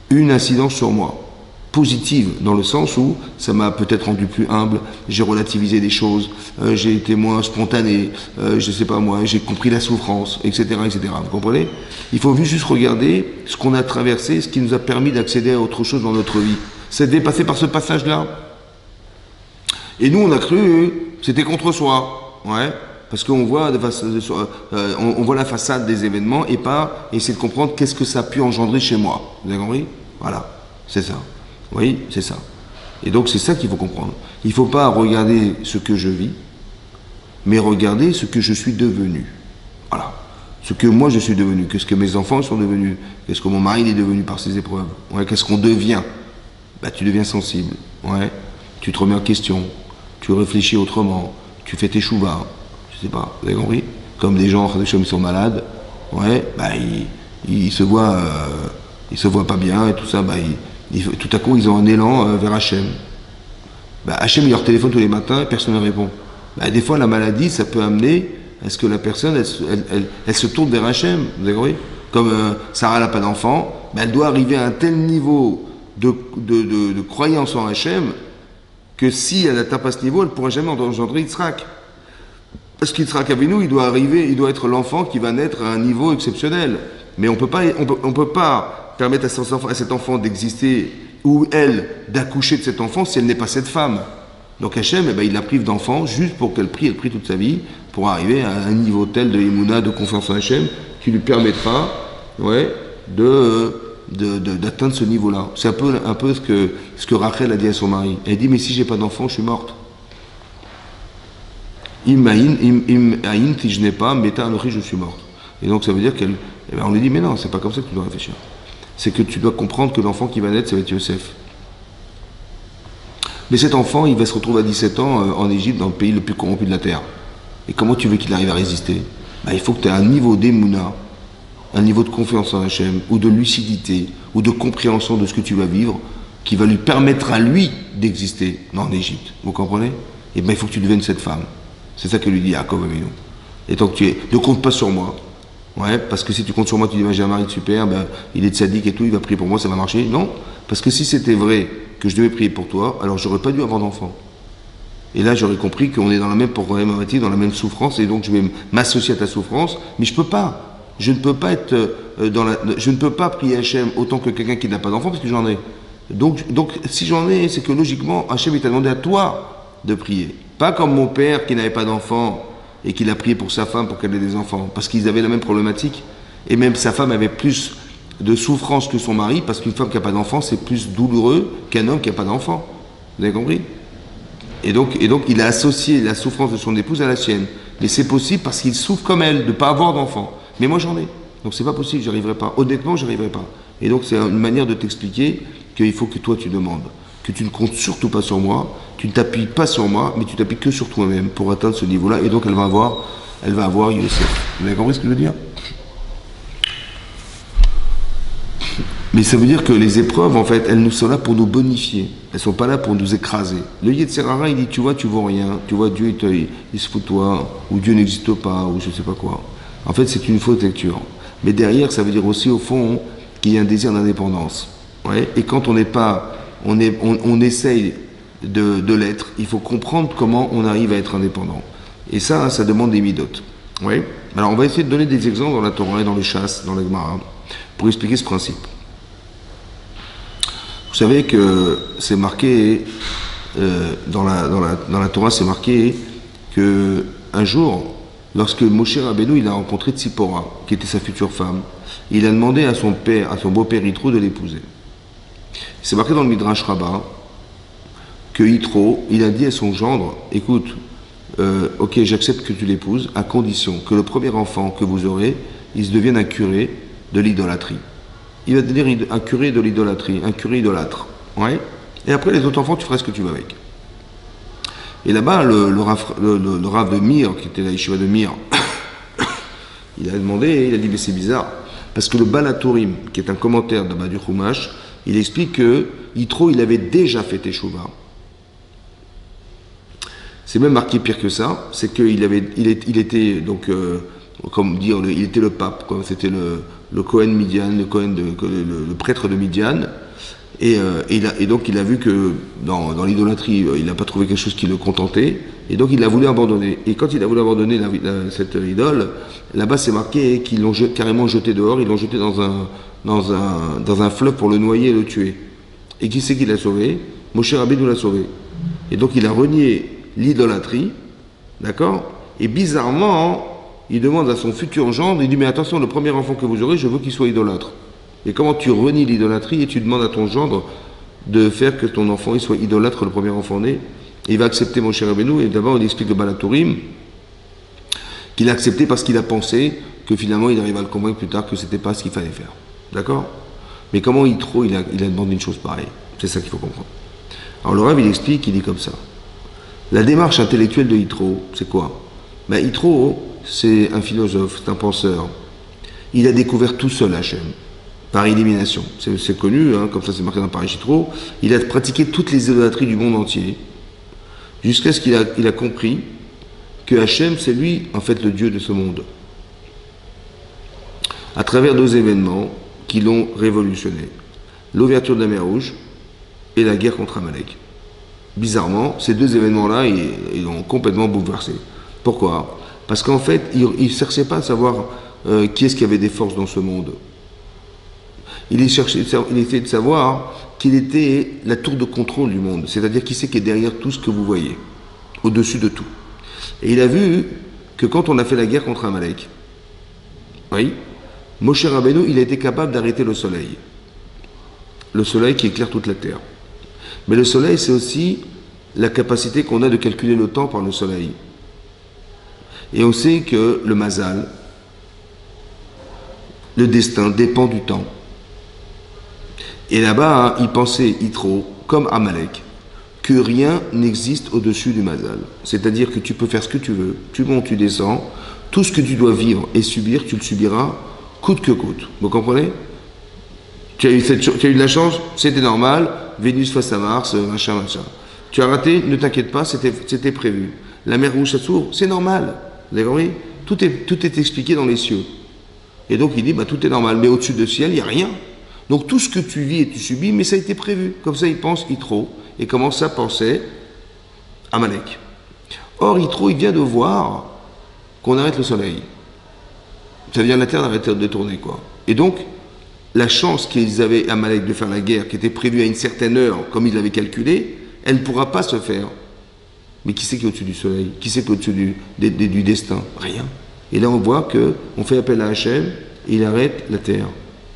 Speaker 1: une incidence sur moi. Positive, dans le sens où ça m'a peut-être rendu plus humble, j'ai relativisé des choses, j'ai été moins spontané, je sais pas moi, j'ai compris la souffrance, etc., etc. Vous comprenez? Il faut juste regarder ce qu'on a traversé, ce qui nous a permis d'accéder à autre chose dans notre vie. C'est dépassé par ce passage-là. Et nous, on a cru c'était contre soi, ouais, parce qu'on voit, on voit la façade des événements et pas essayer de comprendre qu'est-ce que ça a pu engendrer chez moi. Vous avez compris? Voilà, c'est ça. Oui, c'est ça. Et donc c'est ça qu'il faut comprendre. Il ne faut pas regarder ce que je vis, mais regarder ce que je suis devenu. Voilà. Ce que moi je suis devenu, qu'est-ce que mes enfants sont devenus, qu'est-ce que mon mari est devenu par ces épreuves, ouais, qu'est-ce qu'on devient. bah, tu deviens sensible. Ouais. Tu te remets en question. Tu réfléchis autrement. Tu fais tes chouvas. Je sais pas, vous avez compris? Comme des gens qui sont malades, ouais, bah, ils se voient pas bien et tout ça, bah, tout à coup, ils ont un élan vers Hachem. Bah, Hachem, il leur téléphone tous les matins et personne ne répond. Bah, des fois, la maladie, ça peut amener à ce que la personne, elle se tourne vers Hachem, vous avez compris? Comme Sarah n'a pas d'enfant, bah, elle doit arriver à un tel niveau de croyance en Hachem que si elle n'atteint pas ce niveau, elle ne pourra jamais engendrer Yitzhak. Parce qu'Yitzhak Avinu, il doit être l'enfant qui va naître à un niveau exceptionnel. Mais on peut pas permettre à cet enfant d'exister, ou elle, d'accoucher de cet enfant si elle n'est pas cette femme. Donc Hachem, eh ben, il la prive d'enfant juste pour qu'elle prie toute sa vie, pour arriver à un niveau tel de Emouna, de confiance en Hachem, qui lui permettra, ouais, d'atteindre ce niveau-là. C'est un peu ce que Rachel a dit à son mari. Elle dit, mais si j'ai pas d'enfant, je suis morte. Si je n'ai pas, Meta Anochi, je suis morte. Et donc ça veut dire on lui dit, mais non, c'est pas comme ça que tu dois réfléchir. C'est que tu dois comprendre que l'enfant qui va naître, ça va être Yosef. Mais cet enfant, il va se retrouver à 17 ans en Égypte, dans le pays le plus corrompu de la terre. Et comment tu veux qu'il arrive à résister? Bah, il faut que tu aies un niveau d'émouna, un niveau de confiance en Hachem, ou de lucidité, ou de compréhension de ce que tu vas vivre, qui va lui permettre à lui d'exister en Égypte. Vous comprenez? Et bien il faut que tu deviennes cette femme. C'est ça que lui dit Yaakov Avinu. Et tant que ne compte pas sur moi. Ouais, parce que si tu comptes sur moi, tu dis, j'ai un mari super, ben, il est tzaddik et tout, il va prier pour moi, ça va marcher. Non, parce que si c'était vrai que je devais prier pour toi, alors j'aurais pas dû avoir d'enfant. Et là, j'aurais compris qu'on est dans la même problématique, dans la même souffrance, et donc je vais m'associer à ta souffrance, mais je peux pas. Je ne peux pas être je ne peux pas prier Hachem autant que quelqu'un qui n'a pas d'enfant, parce que j'en ai. Donc, si j'en ai, c'est que logiquement, Hachem il t'a demandé à toi de prier. Pas comme mon père qui n'avait pas d'enfant et qu'il a prié pour sa femme pour qu'elle ait des enfants, parce qu'ils avaient la même problématique. Et même sa femme avait plus de souffrance que son mari, parce qu'une femme qui n'a pas d'enfant, c'est plus douloureux qu'un homme qui n'a pas d'enfant. Vous avez compris? Et donc, il a associé la souffrance de son épouse à la sienne. Mais c'est possible parce qu'il souffre comme elle, de ne pas avoir d'enfant. Mais moi, j'en ai. Donc, c'est pas possible, j'y arriverai pas. Honnêtement, j'y arriverai pas. Et donc, c'est une manière de t'expliquer qu'il faut que toi, tu demandes. Que tu ne comptes surtout pas sur moi, tu ne t'appuies pas sur moi, mais tu t'appuies que sur toi-même pour atteindre ce niveau-là. Et donc, elle va avoir Yosef. Vous avez compris ce que je veux dire? Mais ça veut dire que les épreuves, en fait, elles nous sont là pour nous bonifier. Elles ne sont pas là pour nous écraser. Le Yetzer Hara, il dit, tu vois, tu vaux rien. Tu vois, Dieu, il se fout de toi. Ou Dieu n'existe pas, ou je ne sais pas quoi. En fait, c'est une fausse lecture. Mais derrière, ça veut dire aussi, au fond, qu'il y a un désir d'indépendance. Ouais. Et quand on n'est pas... On essaye de l'être, il faut comprendre comment on arrive à être indépendant. Et ça demande des midotes. Ouais. Alors, on va essayer de donner des exemples dans la Torah et dans les chasses, dans la Gemara, pour expliquer ce principe. Vous savez que c'est marqué, dans la Torah, c'est marqué que un jour, lorsque Moshe Rabbeinu, il a rencontré Tzipora, qui était sa future femme, il a demandé à son beau-père Yitro de l'épouser. C'est marqué dans le Midrash Rabbah que Yitro, il a dit à son gendre, écoute, ok, j'accepte que tu l'épouses, à condition que le premier enfant que vous aurez, il se devienne un curé de l'idolâtrie. Il va devenir un curé de l'idolâtrie, un curé idolâtre. Ouais. Et après, les autres enfants, tu feras ce que tu veux avec. Et là-bas, le Rav de Mir, qui était la yeshiva de Mir, il a demandé, il a dit, mais c'est bizarre, parce que le Balatorim, qui est un commentaire de du Chumash, il explique que Yitro, il avait déjà fait Teshuvah. C'est même marqué pire que ça, c'est qu'il était donc, comme dire, il était le pape, quoi. C'était le Cohen Midian, le prêtre de Midian, et donc il a vu que dans l'idolâtrie, il n'a pas trouvé quelque chose qui le contentait, et donc il a voulu abandonner. Et quand il a voulu abandonner cette idole, là-bas c'est marqué qu'ils l'ont carrément jeté dehors, ils l'ont jeté dans un fleuve pour le noyer et le tuer. Et qui c'est qui l'a sauvé? Moshe Rabbeinu l'a sauvé. Et donc il a renié l'idolâtrie, d'accord? Et bizarrement, il demande à son futur gendre, il dit, mais attention, le premier enfant que vous aurez, je veux qu'il soit idolâtre. Et comment tu renies l'idolâtrie et tu demandes à ton gendre de faire que ton enfant il soit idolâtre, le premier enfant né? Et il va accepter Moshe Rabbeinu, et d'abord il explique le Balatorim, qu'il a accepté parce qu'il a pensé que finalement il arrive à le convaincre plus tard que c'était pas ce qu'il fallait faire. D'accord? Mais comment Yitro, il a demandé une chose pareille? C'est ça qu'il faut comprendre. Alors le Rav, il explique, il dit comme ça. La démarche intellectuelle de Yitro, c'est quoi? Ben, Yitro, c'est un philosophe, c'est un penseur. Il a découvert tout seul Hachem, par élimination. C'est connu, hein, comme ça c'est marqué dans Paris Yitro. Il a pratiqué toutes les idolâtries du monde entier, jusqu'à ce qu'il a compris que Hachem, c'est lui, en fait, le Dieu de ce monde. À travers deux événements qui l'ont révolutionné. L'ouverture de la mer Rouge et la guerre contre Amalek. Bizarrement, ces deux événements-là, ils l'ont complètement bouleversé. Pourquoi? Parce qu'en fait, il ne cherchait pas à savoir qui est-ce qui avait des forces dans ce monde. Il essayait de savoir quelle était la tour de contrôle du monde, c'est-à-dire qui c'est qui est derrière tout ce que vous voyez, au-dessus de tout. Et il a vu que quand on a fait la guerre contre Amalek, oui, Moshe Rabbeinu, il a été capable d'arrêter le soleil. Le soleil qui éclaire toute la terre. Mais le soleil, c'est aussi la capacité qu'on a de calculer le temps par le soleil. Et on sait que le mazal, le destin, dépend du temps. Et là-bas, il pensait, Yitro, comme Amalek, que rien n'existe au-dessus du mazal. C'est-à-dire que tu peux faire ce que tu veux, tu montes, tu descends, tout ce que tu dois vivre et subir, tu le subiras coûte que coûte. Vous comprenez? Tu as eu de la chance, c'était normal, Vénus face à Mars, machin. Tu as raté, ne t'inquiète pas, c'était prévu. La mer Rouge, ça s'ouvre, c'est normal. Vous avez compris? Tout est expliqué dans les cieux. Et donc il dit, bah, tout est normal, mais au-dessus du ciel, il n'y a rien. Donc tout ce que tu vis et tu subis, mais ça a été prévu. Comme ça, il pense Yitro, et commence à penser Amalek. Or, Yitro, il vient de voir qu'on arrête le soleil. Ça veut dire la terre d'arrêter de tourner, quoi. Et donc, la chance qu'ils avaient, Amalek, de faire la guerre, qui était prévue à une certaine heure, comme ils l'avaient calculé, elle ne pourra pas se faire. Mais qui c'est qui est au-dessus du soleil? Qui c'est qui est au-dessus du destin? Rien. Et là, on voit qu'on fait appel à Hachem, et il arrête la terre.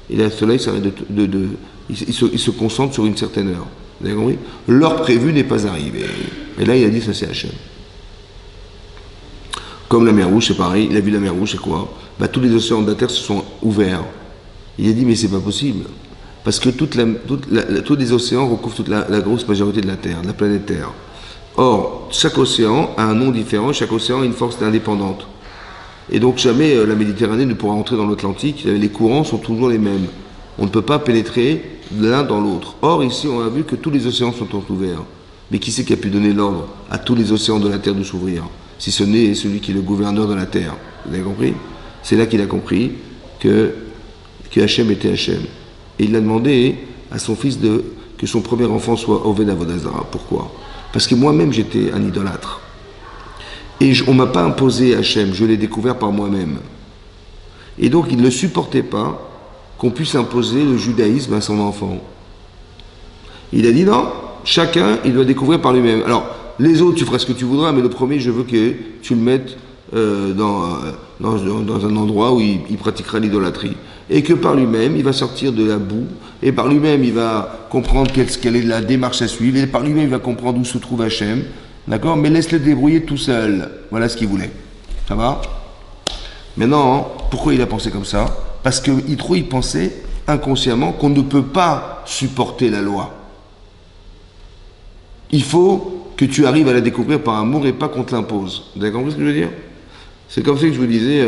Speaker 1: Et là, le soleil s'arrête il se concentre sur une certaine heure. Vous avez compris? L'heure prévue n'est pas arrivée. Et là, il a dit, ça c'est Hachem. Comme la mer Rouge, c'est pareil. Il a vu la mer Rouge, c'est quoi? Bah, tous les océans de la Terre se sont ouverts. Il a dit, mais c'est pas possible. Parce que tous les océans recouvrent toute la grosse majorité de la Terre, de la planète Terre. Or, chaque océan a un nom différent, chaque océan a une force indépendante. Et donc, jamais la Méditerranée ne pourra entrer dans l'Atlantique. Les courants sont toujours les mêmes. On ne peut pas pénétrer l'un dans l'autre. Or, ici, on a vu que tous les océans sont ouverts. Mais qui c'est qui a pu donner l'ordre à tous les océans de la Terre de s'ouvrir? Si ce n'est celui qui est le gouverneur de la Terre. Vous avez compris? C'est là qu'il a compris que Hachem était Hachem. Et il a demandé à son fils que son premier enfant soit Oved Avodah Zara. Pourquoi? Parce que moi-même, j'étais un idolâtre. Et on ne m'a pas imposé Hachem, je l'ai découvert par moi-même. Et donc, il ne supportait pas qu'on puisse imposer le judaïsme à son enfant. Il a dit non, chacun, il doit découvrir par lui-même. Alors, les autres, tu feras ce que tu voudras, mais le premier, je veux que tu le mettes dans un endroit où il pratiquera l'idolâtrie. Et que par lui-même, il va sortir de la boue, et par lui-même, il va comprendre quelle est la démarche à suivre, et par lui-même, il va comprendre où se trouve Hachem. D'accord? Mais laisse-le débrouiller tout seul. Voilà ce qu'il voulait. Ça va? Maintenant, pourquoi il a pensé comme ça? Parce que Yitro, il pensait inconsciemment qu'on ne peut pas supporter la loi. Il faut que tu arrives à la découvrir par amour et pas qu'on te l'impose. Vous avez compris ce que je veux dire? C'est comme ça que je vous disais,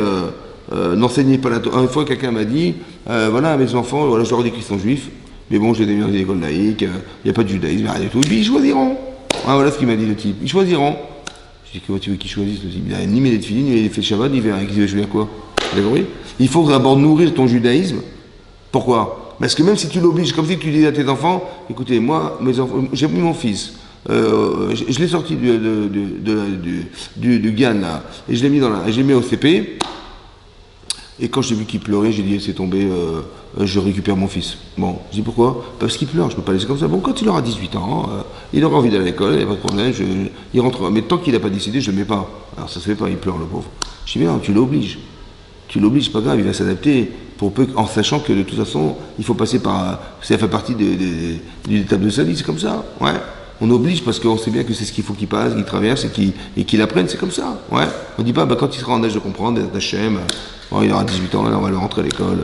Speaker 1: n'enseignez pas la Torah. Une fois, quelqu'un m'a dit, voilà, mes enfants, voilà, je leur dis qu'ils sont juifs, mais bon, je les ai mis dans des écoles laïques, il n'y a pas de judaïsme, rien du tout. Et puis ils choisiront. Ah, voilà ce qu'il m'a dit le type. Ils choisiront. Je dis, comment tu veux qu'ils choisissent le type? Il n'a ni mis les filles, ni les fait Shabbat, ni verra. Il va choisir quoi? Vous avez compris? Il faut d'abord nourrir ton judaïsme. Pourquoi? Parce que même si tu l'obliges, comme si tu dis à tes enfants, écoutez, moi, mes enfants, j'ai pris mon fils. Je l'ai sorti du GAN là, et je l'ai mis au CP. Et quand j'ai vu qu'il pleurait, j'ai dit, c'est tombé, je récupère mon fils. Bon, je dis pourquoi? Parce qu'il pleure, je ne peux pas laisser comme ça. Bon, quand il aura 18 ans, il aura envie d'aller à l'école, il n'y a pas de problème, il rentrera. Mais tant qu'il n'a pas décidé, je ne le mets pas. Alors ça ne se fait pas, il pleure le pauvre. Je dis, mais non, tu l'obliges. Tu l'obliges, pas grave, il va s'adapter, en sachant que de toute façon, il faut passer par. Ça fait partie d'une étape de sa vie, c'est comme ça. Ouais. On oblige parce qu'on sait bien que c'est ce qu'il faut qu'il passe, qu'il traverse et qu'il apprenne, c'est comme ça. Ouais. On ne dit pas, bah, quand il sera en âge de comprendre, d'être Hachem, il aura 18 ans, là, on va le rentrer à l'école,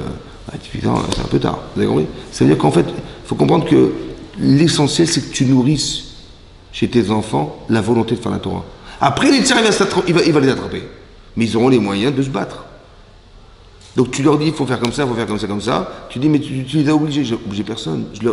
Speaker 1: Ah, typiquement, c'est un peu tard, vous avez compris? Ça veut dire qu'en fait, il faut comprendre que l'essentiel, c'est que tu nourrisses chez tes enfants la volonté de faire la Torah. Après, les tsars, il va les attraper. Mais ils auront les moyens de se battre. Donc tu leur dis, il faut faire comme ça, il faut faire comme ça, comme ça. Tu dis, mais tu les as obligés. J'ai obligé personne. Je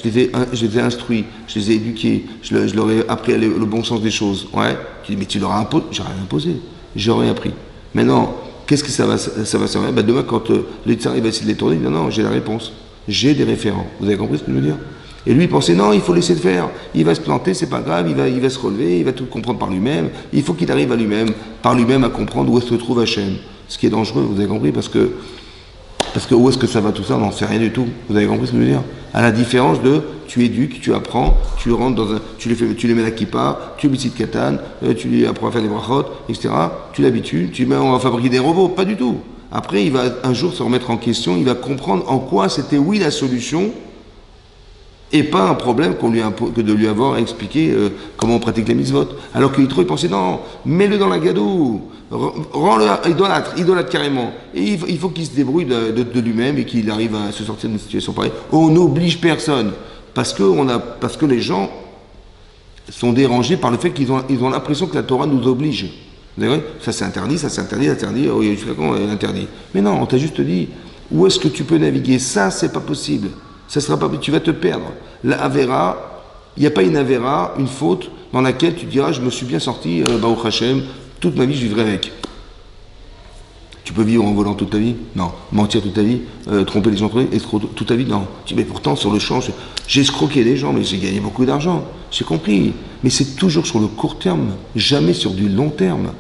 Speaker 1: les ai instruits, je les ai éduqués, je leur ai appris le bon sens des choses. Ouais. Tu dis, mais tu leur as imposé. J'ai rien imposé. J'aurais appris. Maintenant, qu'est-ce que ça va servir? Bah, demain, quand le tsar va essayer de les tourner, il dit, non, j'ai la réponse. J'ai des référents. Vous avez compris ce que je veux dire? Et lui, il pensait, non, il faut laisser le faire. Il va se planter, c'est pas grave, il va se relever, il va tout comprendre par lui-même. Il faut qu'il arrive par lui-même à comprendre où se trouve Hachem. Ce qui est dangereux, vous avez compris, parce que où est-ce que ça va tout ça, on n'en sait rien du tout. Vous avez compris ce que je veux dire? À la différence de, tu éduques, tu apprends, tu rentres dans un, tu les mets à la kippa, tu bisit katan, tu lui apprends à faire des brachot, etc. Tu l'habitues, tu mets, on va fabriquer des robots, pas du tout. Après, il va un jour se remettre en question, il va comprendre en quoi c'était oui la solution, et pas un problème que de lui avoir expliqué comment on pratique les mitzvot. Alors que Yitro, il pensait, non, mets-le dans la gadoue, rends-le idolâtre carrément. Et il faut qu'il se débrouille de lui-même et qu'il arrive à se sortir d'une situation pareille. On n'oblige personne, parce que les gens sont dérangés par le fait qu'ils ont l'impression que la Torah nous oblige. Vous savez, ça c'est interdit, oh, jusqu'à quand interdit. Mais non, on t'a juste dit, où est-ce que tu peux naviguer? Ça, c'est pas possible. Ça sera pas, tu vas te perdre. La Avera, il n'y a pas une Avera, une faute, dans laquelle tu diras, je me suis bien sorti, Baruch Hashem, toute ma vie je vivrai avec. Tu peux vivre en volant toute ta vie? Non. Mentir toute ta vie? Tromper les gens toute ta vie? Non. Tu dis, mais pourtant, sur le champ, j'ai escroqué des gens, mais j'ai gagné beaucoup d'argent. J'ai compris. Mais c'est toujours sur le court terme, jamais sur du long terme.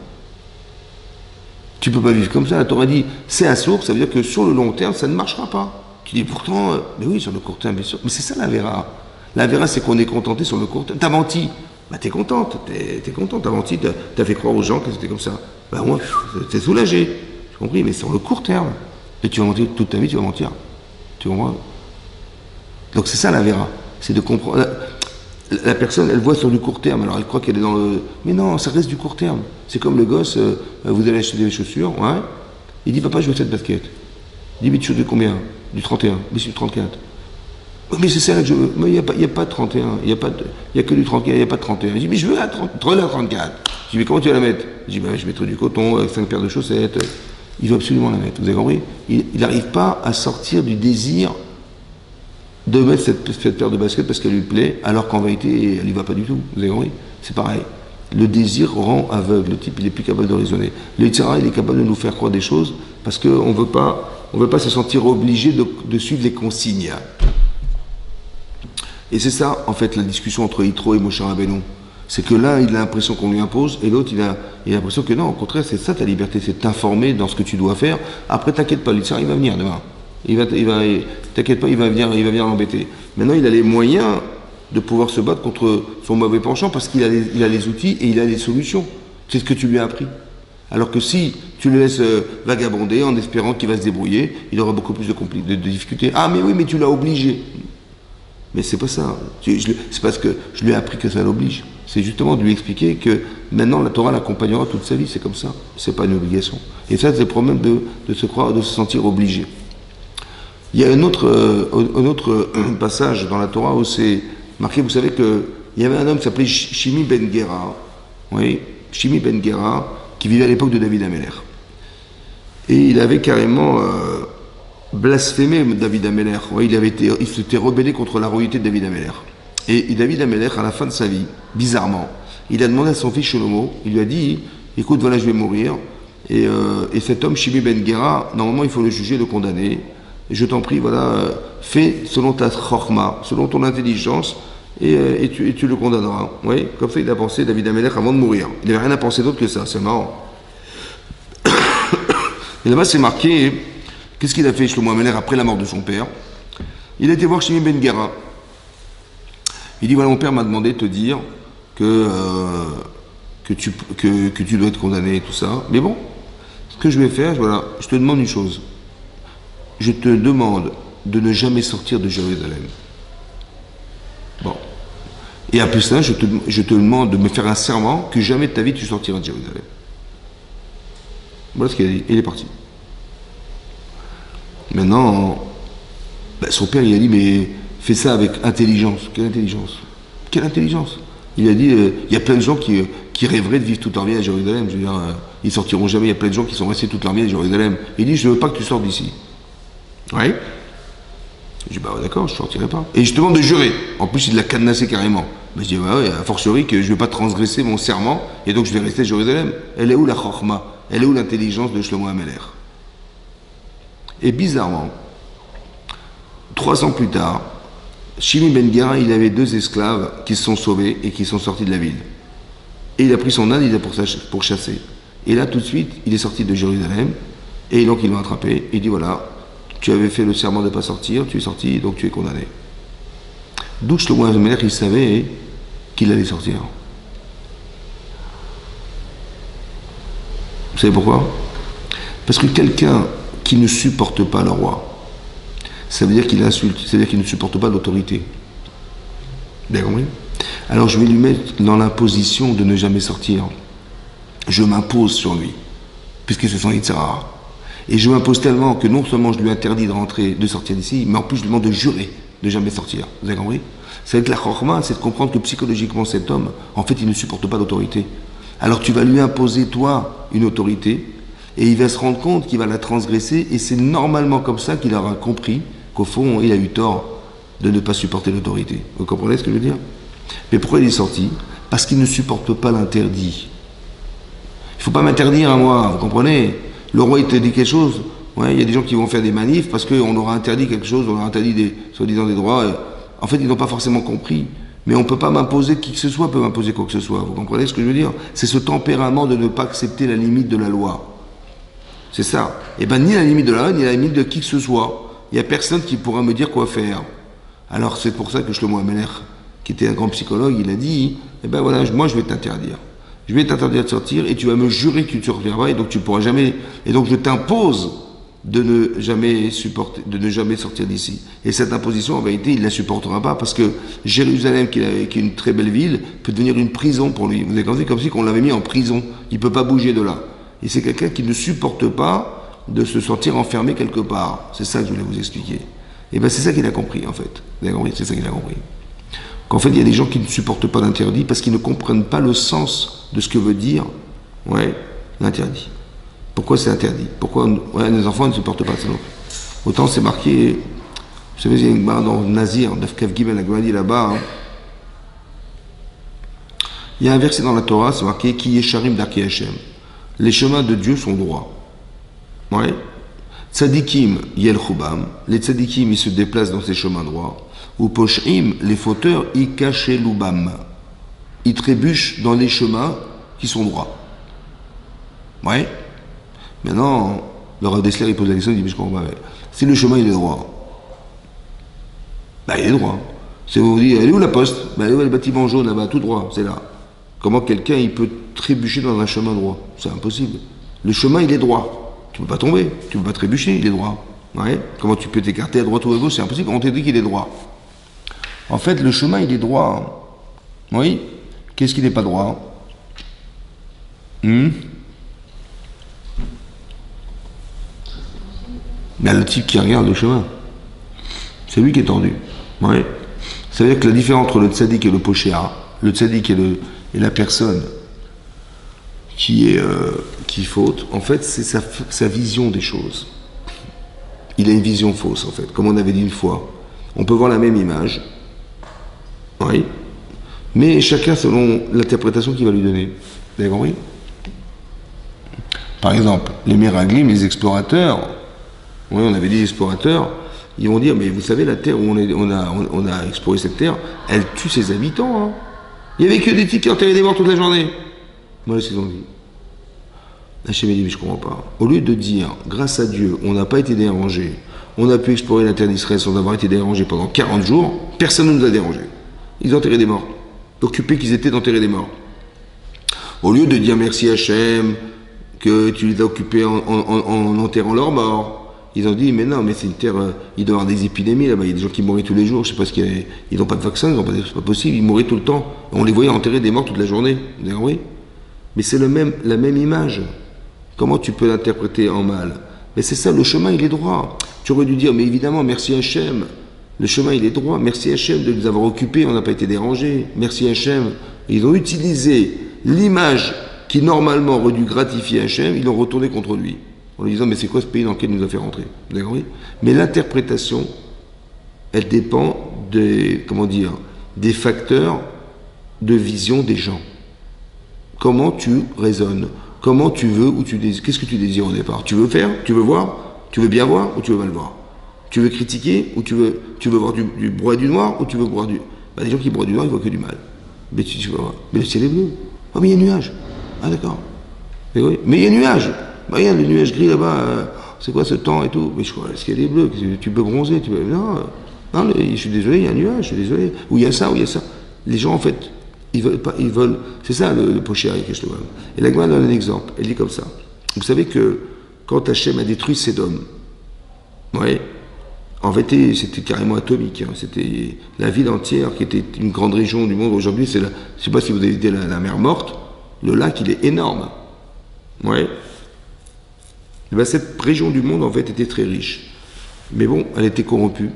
Speaker 1: Tu peux pas vivre comme ça. La Torah dit, c'est assourd, ça veut dire que sur le long terme, ça ne marchera pas. Tu dis pourtant, mais oui, sur le court terme, bien sûr. Mais c'est ça la Vera. La Vera, c'est qu'on est contenté sur le court terme. T'as menti. Bah t'es contente, t'es contente, t'as menti, t'as fait croire aux gens que c'était comme ça. Bah moi, t'es soulagé. J'ai compris, mais sur le court terme. Et tu vas mentir toute ta vie, tu vas mentir. Tu comprends? Donc c'est ça la Vera. C'est de comprendre. La personne, elle voit sur du court terme, alors elle croit qu'elle est dans le... Mais non, ça reste du court terme. C'est comme le gosse, vous allez acheter des chaussures, ouais. Il dit, papa, je veux cette basket. Il dit, mais tu veux de combien? Du 31, mais c'est du 34. Mais c'est ça que je veux. Mais il n'y a pas de 31, il n'y a que du 34, il n'y a pas de 31. Il dit, mais je veux la 34. Je dis, mais comment tu vas la mettre? Je dis, ben, je mettrai du coton avec 5 paires de chaussettes. Il veut absolument la mettre, vous avez compris? Il n'arrive pas à sortir du désir de mettre cette paire de baskets parce qu'elle lui plaît, alors qu'en vérité, elle n'y va pas du tout. Vous avez compris? C'est pareil. Le désir rend aveugle. Le type, il n'est plus capable de raisonner. Le Yitzhara, il est capable de nous faire croire des choses parce qu'on ne veut pas se sentir obligé de suivre les consignes. Et c'est ça, en fait, la discussion entre Yitro et Moshe Rabbeinu. C'est que l'un, il a l'impression qu'on lui impose, et l'autre, il a l'impression que non, au contraire, c'est ça ta liberté, c'est t'informer dans ce que tu dois faire. Après, t'inquiète pas, le Yitzhara, il va venir demain. T'inquiète pas, il va venir l'embêter. Maintenant, il a les moyens de pouvoir se battre contre son mauvais penchant parce qu'il a les outils et il a les solutions. C'est ce que tu lui as appris. Alors que si tu le laisses vagabonder en espérant qu'il va se débrouiller, il aura beaucoup plus de difficultés. Ah mais oui, mais tu l'as obligé. Mais c'est pas ça. C'est parce que je lui ai appris que ça l'oblige. C'est justement de lui expliquer que maintenant la Torah l'accompagnera toute sa vie, c'est comme ça. C'est pas une obligation. Et ça, c'est le problème de se sentir obligé. Il y a un autre passage dans la Torah où c'est marqué, vous savez qu'il y avait un homme qui s'appelait Shimi ben Gera, oui, Shimi ben Gera, qui vivait à l'époque de David Ameller. Et il avait carrément blasphémé David Ameller. Oui, il s'était rebellé contre la royauté de David Ameller. Et David Ameller, à la fin de sa vie, bizarrement, il a demandé à son fils Shlomo, il lui a dit, écoute, voilà, je vais mourir. Et cet homme, Shimi ben Gera, normalement, il faut le juger, le condamner. Et je t'en prie, voilà, fais selon ta chorma, selon ton intelligence, et tu le condamneras. Oui, comme ça il a pensé David Ameller avant de mourir. Il n'avait rien à penser d'autre que ça, c'est marrant. Et là-bas c'est marqué, qu'est-ce qu'il a fait Shlomo Ameller après la mort de son père? Il a été voir Shimi ben Gera. Il dit, voilà, mon père m'a demandé de te dire que tu dois être condamné et tout ça. Mais bon, ce que je vais faire, voilà, je te demande une chose. Je te demande de ne jamais sortir de Jérusalem. Bon. Et après ça, je te demande de me faire un serment que jamais de ta vie tu sortiras de Jérusalem. Voilà ce qu'il a dit. Et il est parti. Maintenant, Ben, son père, il a dit, mais fais ça avec intelligence. Quelle intelligence? Quelle intelligence? Il a dit, il y a plein de gens qui rêveraient de vivre toute leur vie à Jérusalem. Je veux dire, ils sortiront jamais. Il y a plein de gens qui sont restés toute leur vie à Jérusalem. Il dit, je ne veux pas que tu sortes d'ici. Ouais. Je dis, bah ouais, d'accord, je ne sortirai pas. Et je te demande de jurer. En plus, il l'a cadenassé carrément. Mais je dis, bah ouais, a fortiori que je ne vais pas transgresser mon serment, et donc je vais rester à Jérusalem. Elle est où la chorma? Elle est où l'intelligence de Shlomo HaMelech? Et bizarrement, 3 ans plus tard, Shimi Ben Gera, il avait 2 esclaves qui se sont sauvés et qui sont sortis de la ville. Et il a pris son âne, il a pour chasser. Et là, tout de suite, il est sorti de Jérusalem, et donc ils l'ont attrapé, et il dit, voilà, tu avais fait le serment de ne pas sortir, tu es sorti, donc tu es condamné. D'où Shlomo HaMelech, il savait qu'il allait sortir. Vous savez pourquoi? Parce que quelqu'un qui ne supporte pas le roi, ça veut dire qu'il insulte, ça veut dire qu'il ne supporte pas l'autorité. Vous avez compris? Alors je vais lui mettre dans l'imposition de ne jamais sortir. Je m'impose sur lui, puisque c'est son Yitzhara. Et je m'impose tellement que non seulement je lui interdis de rentrer, de sortir d'ici, mais en plus je lui demande de jurer de jamais sortir. Vous avez compris? C'est que la chorma, c'est de comprendre que psychologiquement cet homme, en fait, il ne supporte pas l'autorité. Alors tu vas lui imposer, toi, une autorité, et il va se rendre compte qu'il va la transgresser, et c'est normalement comme ça qu'il aura compris qu'au fond, il a eu tort de ne pas supporter l'autorité. Vous comprenez ce que je veux dire? Mais pourquoi il est sorti? Parce qu'il ne supporte pas l'interdit. Il ne faut pas m'interdire à moi, vous comprenez? Le roi, il te dit quelque chose. Ouais, il y a des gens qui vont faire des manifs parce qu'on aura interdit quelque chose, on aura interdit des, soi-disant des droits. En fait, ils n'ont pas forcément compris. Mais on ne peut pas m'imposer, qui que ce soit peut m'imposer quoi que ce soit. Vous comprenez ce que je veux dire? C'est ce tempérament de ne pas accepter la limite de la loi. C'est ça. Et bien, ni la limite de la loi, ni la limite de qui que ce soit. Il n'y a personne qui pourra me dire quoi faire. Alors, c'est pour ça que Shlomo HaMelech, qui était un grand psychologue, il a dit, eh ben voilà, moi je vais t'interdire. Je vais t'interdire de sortir et tu vas me jurer que tu ne sortiras et donc tu pourras jamais. Et donc je t'impose de ne jamais supporter, de ne jamais sortir d'ici. Et cette imposition, en vérité, il ne la supportera pas parce que Jérusalem, qui est une très belle ville, peut devenir une prison pour lui. Vous avez compris, comme si on l'avait mis en prison. Il ne peut pas bouger de là. Et c'est quelqu'un qui ne supporte pas de se sentir enfermé quelque part. C'est ça que je voulais vous expliquer. Et bien c'est ça qu'il a compris, en fait. Vous avez compris? C'est ça qu'il a compris. Qu'en fait, il y a des gens qui ne supportent pas l'interdit parce qu'ils ne comprennent pas le sens de ce que veut dire, ouais, l'interdit. Pourquoi c'est interdit? Pourquoi les enfants ne supportent pas ça? Autant c'est marqué, vous savez, il y a une barre dans Nazir, Dafkav Gimel, la Gemara dit là-bas, hein. Il y a un verset dans la Torah, c'est marqué Ki Yesharim Darkei Hashem. Les chemins de Dieu sont droits. Ouais. Tzadikim Yel Chubam, les tzadikim ils se déplacent dans ces chemins droits. Ou Poshim, les fauteurs Ikashelubam. Ils trébuchent dans les chemins qui sont droits. Ouais. Maintenant, le Rav Dessler, il pose la question, il dit, mais je comprends pas. Si le chemin, il est droit, bah, il est droit. Si vous vous dites, elle est où la poste? Bah, elle est où le bâtiment jaune, là-bas, tout droit, c'est là. Comment quelqu'un, il peut trébucher dans un chemin droit? C'est impossible. Le chemin, il est droit. Tu ne peux pas tomber, tu ne peux pas trébucher, il est droit. Ouais. Comment tu peux t'écarter à droite ou à gauche? C'est impossible. On t'a dit qu'il est droit. En fait, le chemin, il est droit. Oui. Qu'est-ce qui n'est pas droit? Mais le type qui regarde le chemin, c'est lui qui est tordu. Ouais. Ça veut dire que la différence entre le tzaddik et le pochéa, le tzaddik et la personne qui faute, en fait, c'est sa vision des choses. Il a une vision fausse, en fait. Comme on avait dit une fois, on peut voir la même image, oui, mais chacun selon l'interprétation qu'il va lui donner. Vous avez compris? Par exemple, les Meraglim, les explorateurs, oui, on avait dit explorateurs, ils vont dire, mais vous savez, la terre où on a exploré cette terre, elle tue ses habitants. Hein. Il n'y avait que des types qui enterraient des morts toute la journée. Voilà ce qu'ils ont dit. Hachem dit, mais je ne comprends pas. Au lieu de dire, grâce à Dieu, on n'a pas été dérangé, on a pu explorer la terre d'Israël sans avoir été dérangé pendant 40 jours, personne ne nous a dérangé. Ils ont enterré des morts. Occupés qu'ils étaient d'enterrer des morts. Au lieu de dire merci Hachem, que tu les as occupés en enterrant leurs morts, ils ont dit, mais non, mais c'est une terre, il doit y avoir des épidémies là-bas, il y a des gens qui mouraient tous les jours, je sais pas ce qu'il y a, ils n'ont pas de vaccin, ils n'ont pas c'est pas possible, ils mouraient tout le temps. On les voyait enterrer des morts toute la journée. Vous avez compris? Mais c'est la même image. Comment tu peux l'interpréter en mal? Mais c'est ça, le chemin, il est droit. Tu aurais dû dire, mais évidemment, merci Hachem, le chemin il est droit, merci Hachem de nous avoir occupés, on n'a pas été dérangés, merci Hachem. Ils ont utilisé l'image qui normalement aurait dû gratifier Hachem, ils l'ont retourné contre lui, en lui disant, mais c'est quoi ce pays dans lequel il nous a fait rentrer? Vous avez compris? Mais l'interprétation, elle dépend des, comment dire, des facteurs de vision des gens. Comment tu raisonnes? Comment tu veux ou tu désires? Qu'est-ce que tu désires au départ? Tu veux faire? Tu veux voir? Tu veux bien voir ou tu veux mal voir? Tu veux critiquer ou tu veux voir du broie et du noir ou tu veux voir du... Bah, les gens qui broient du noir, ils voient que du mal. Mais tu vas voir. Mais le ciel est bleu. Ah, mais il y a un nuage. Ah, d'accord. Mais oui. Mais il y a un nuage. Bah, regarde, le nuage gris là-bas, c'est quoi ce temps et tout? Mais je crois, le ciel est bleu. Tu peux bronzer. Tu peux... Non, non, je suis désolé, il y a un nuage, je suis désolé. Ou il y a ça, ou il y a ça. Les gens, en fait, ils veulent pas, ils veulent... C'est ça le pocher avec Eshloam. Et la Gemara donne un exemple. Elle dit comme ça. Vous savez que quand Hachem a détruit Sédom, ouais, en fait, c'était carrément atomique. Hein. C'était la ville entière qui était une grande région du monde. Aujourd'hui, c'est la... Je ne sais pas si vous avez vu la mer Morte. Le lac, il est énorme. Ouais. Et ben, cette région du monde, en fait, était très riche. Mais bon, elle était corrompue.